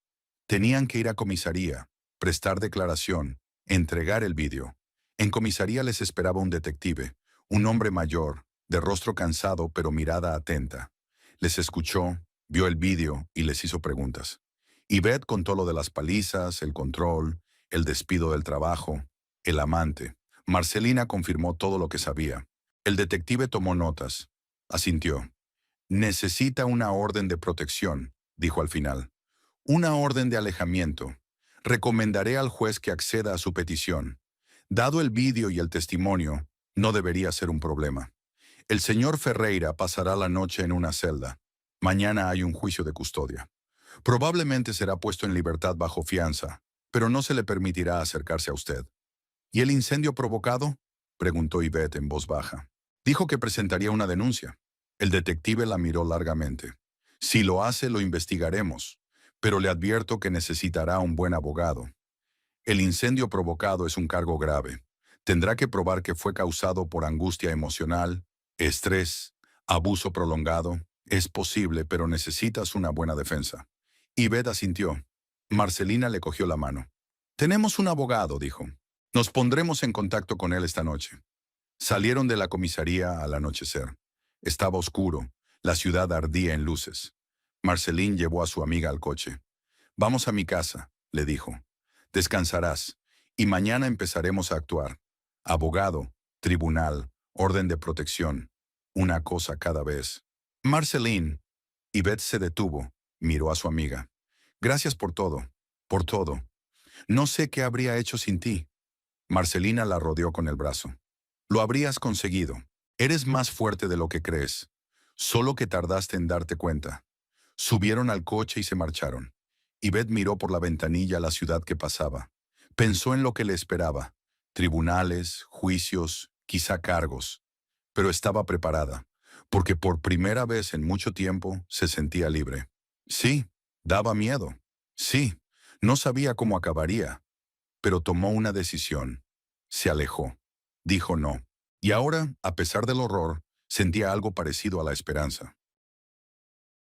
Tenían que ir a comisaría, prestar declaración, entregar el vídeo. En comisaría les esperaba un detective, un hombre mayor, de rostro cansado pero mirada atenta. Les escuchó, vio el vídeo y les hizo preguntas. Ivette contó lo de las palizas, el control, el despido del trabajo, el amante. Marcelina confirmó todo lo que sabía. El detective tomó notas. Asintió. Necesita una orden de protección, dijo al final. Una orden de alejamiento. Recomendaré al juez que acceda a su petición. Dado el vídeo y el testimonio, no debería ser un problema. El señor Ferreira pasará la noche en una celda. Mañana hay un juicio de custodia. Probablemente será puesto en libertad bajo fianza, pero no se le permitirá acercarse a usted. ¿Y el incendio provocado? Preguntó Yvette en voz baja. Dijo que presentaría una denuncia. El detective la miró largamente. Si lo hace, lo investigaremos, pero le advierto que necesitará un buen abogado. El incendio provocado es un cargo grave. Tendrá que probar que fue causado por angustia emocional, estrés, abuso prolongado. Es posible, pero necesitas una buena defensa. Yvette asintió. Marcelina le cogió la mano. Tenemos un abogado, dijo. Nos pondremos en contacto con él esta noche. Salieron de la comisaría al anochecer. Estaba oscuro. La ciudad ardía en luces. Marceline llevó a su amiga al coche. Vamos a mi casa, le dijo. Descansarás, y mañana empezaremos a actuar. Abogado, tribunal, orden de protección. Una cosa cada vez. Marceline. Yvette se detuvo, miró a su amiga. Gracias por todo, por todo. No sé qué habría hecho sin ti. Marcelina la rodeó con el brazo. Lo habrías conseguido. Eres más fuerte de lo que crees. Solo que tardaste en darte cuenta. Subieron al coche y se marcharon. Yvette miró por la ventanilla la ciudad que pasaba. Pensó en lo que le esperaba. Tribunales, juicios, quizá cargos. Pero estaba preparada, porque por primera vez en mucho tiempo se sentía libre. Sí, daba miedo. Sí, no sabía cómo acabaría, pero tomó una decisión. Se alejó. Dijo no. Y ahora, a pesar del horror, sentía algo parecido a la esperanza.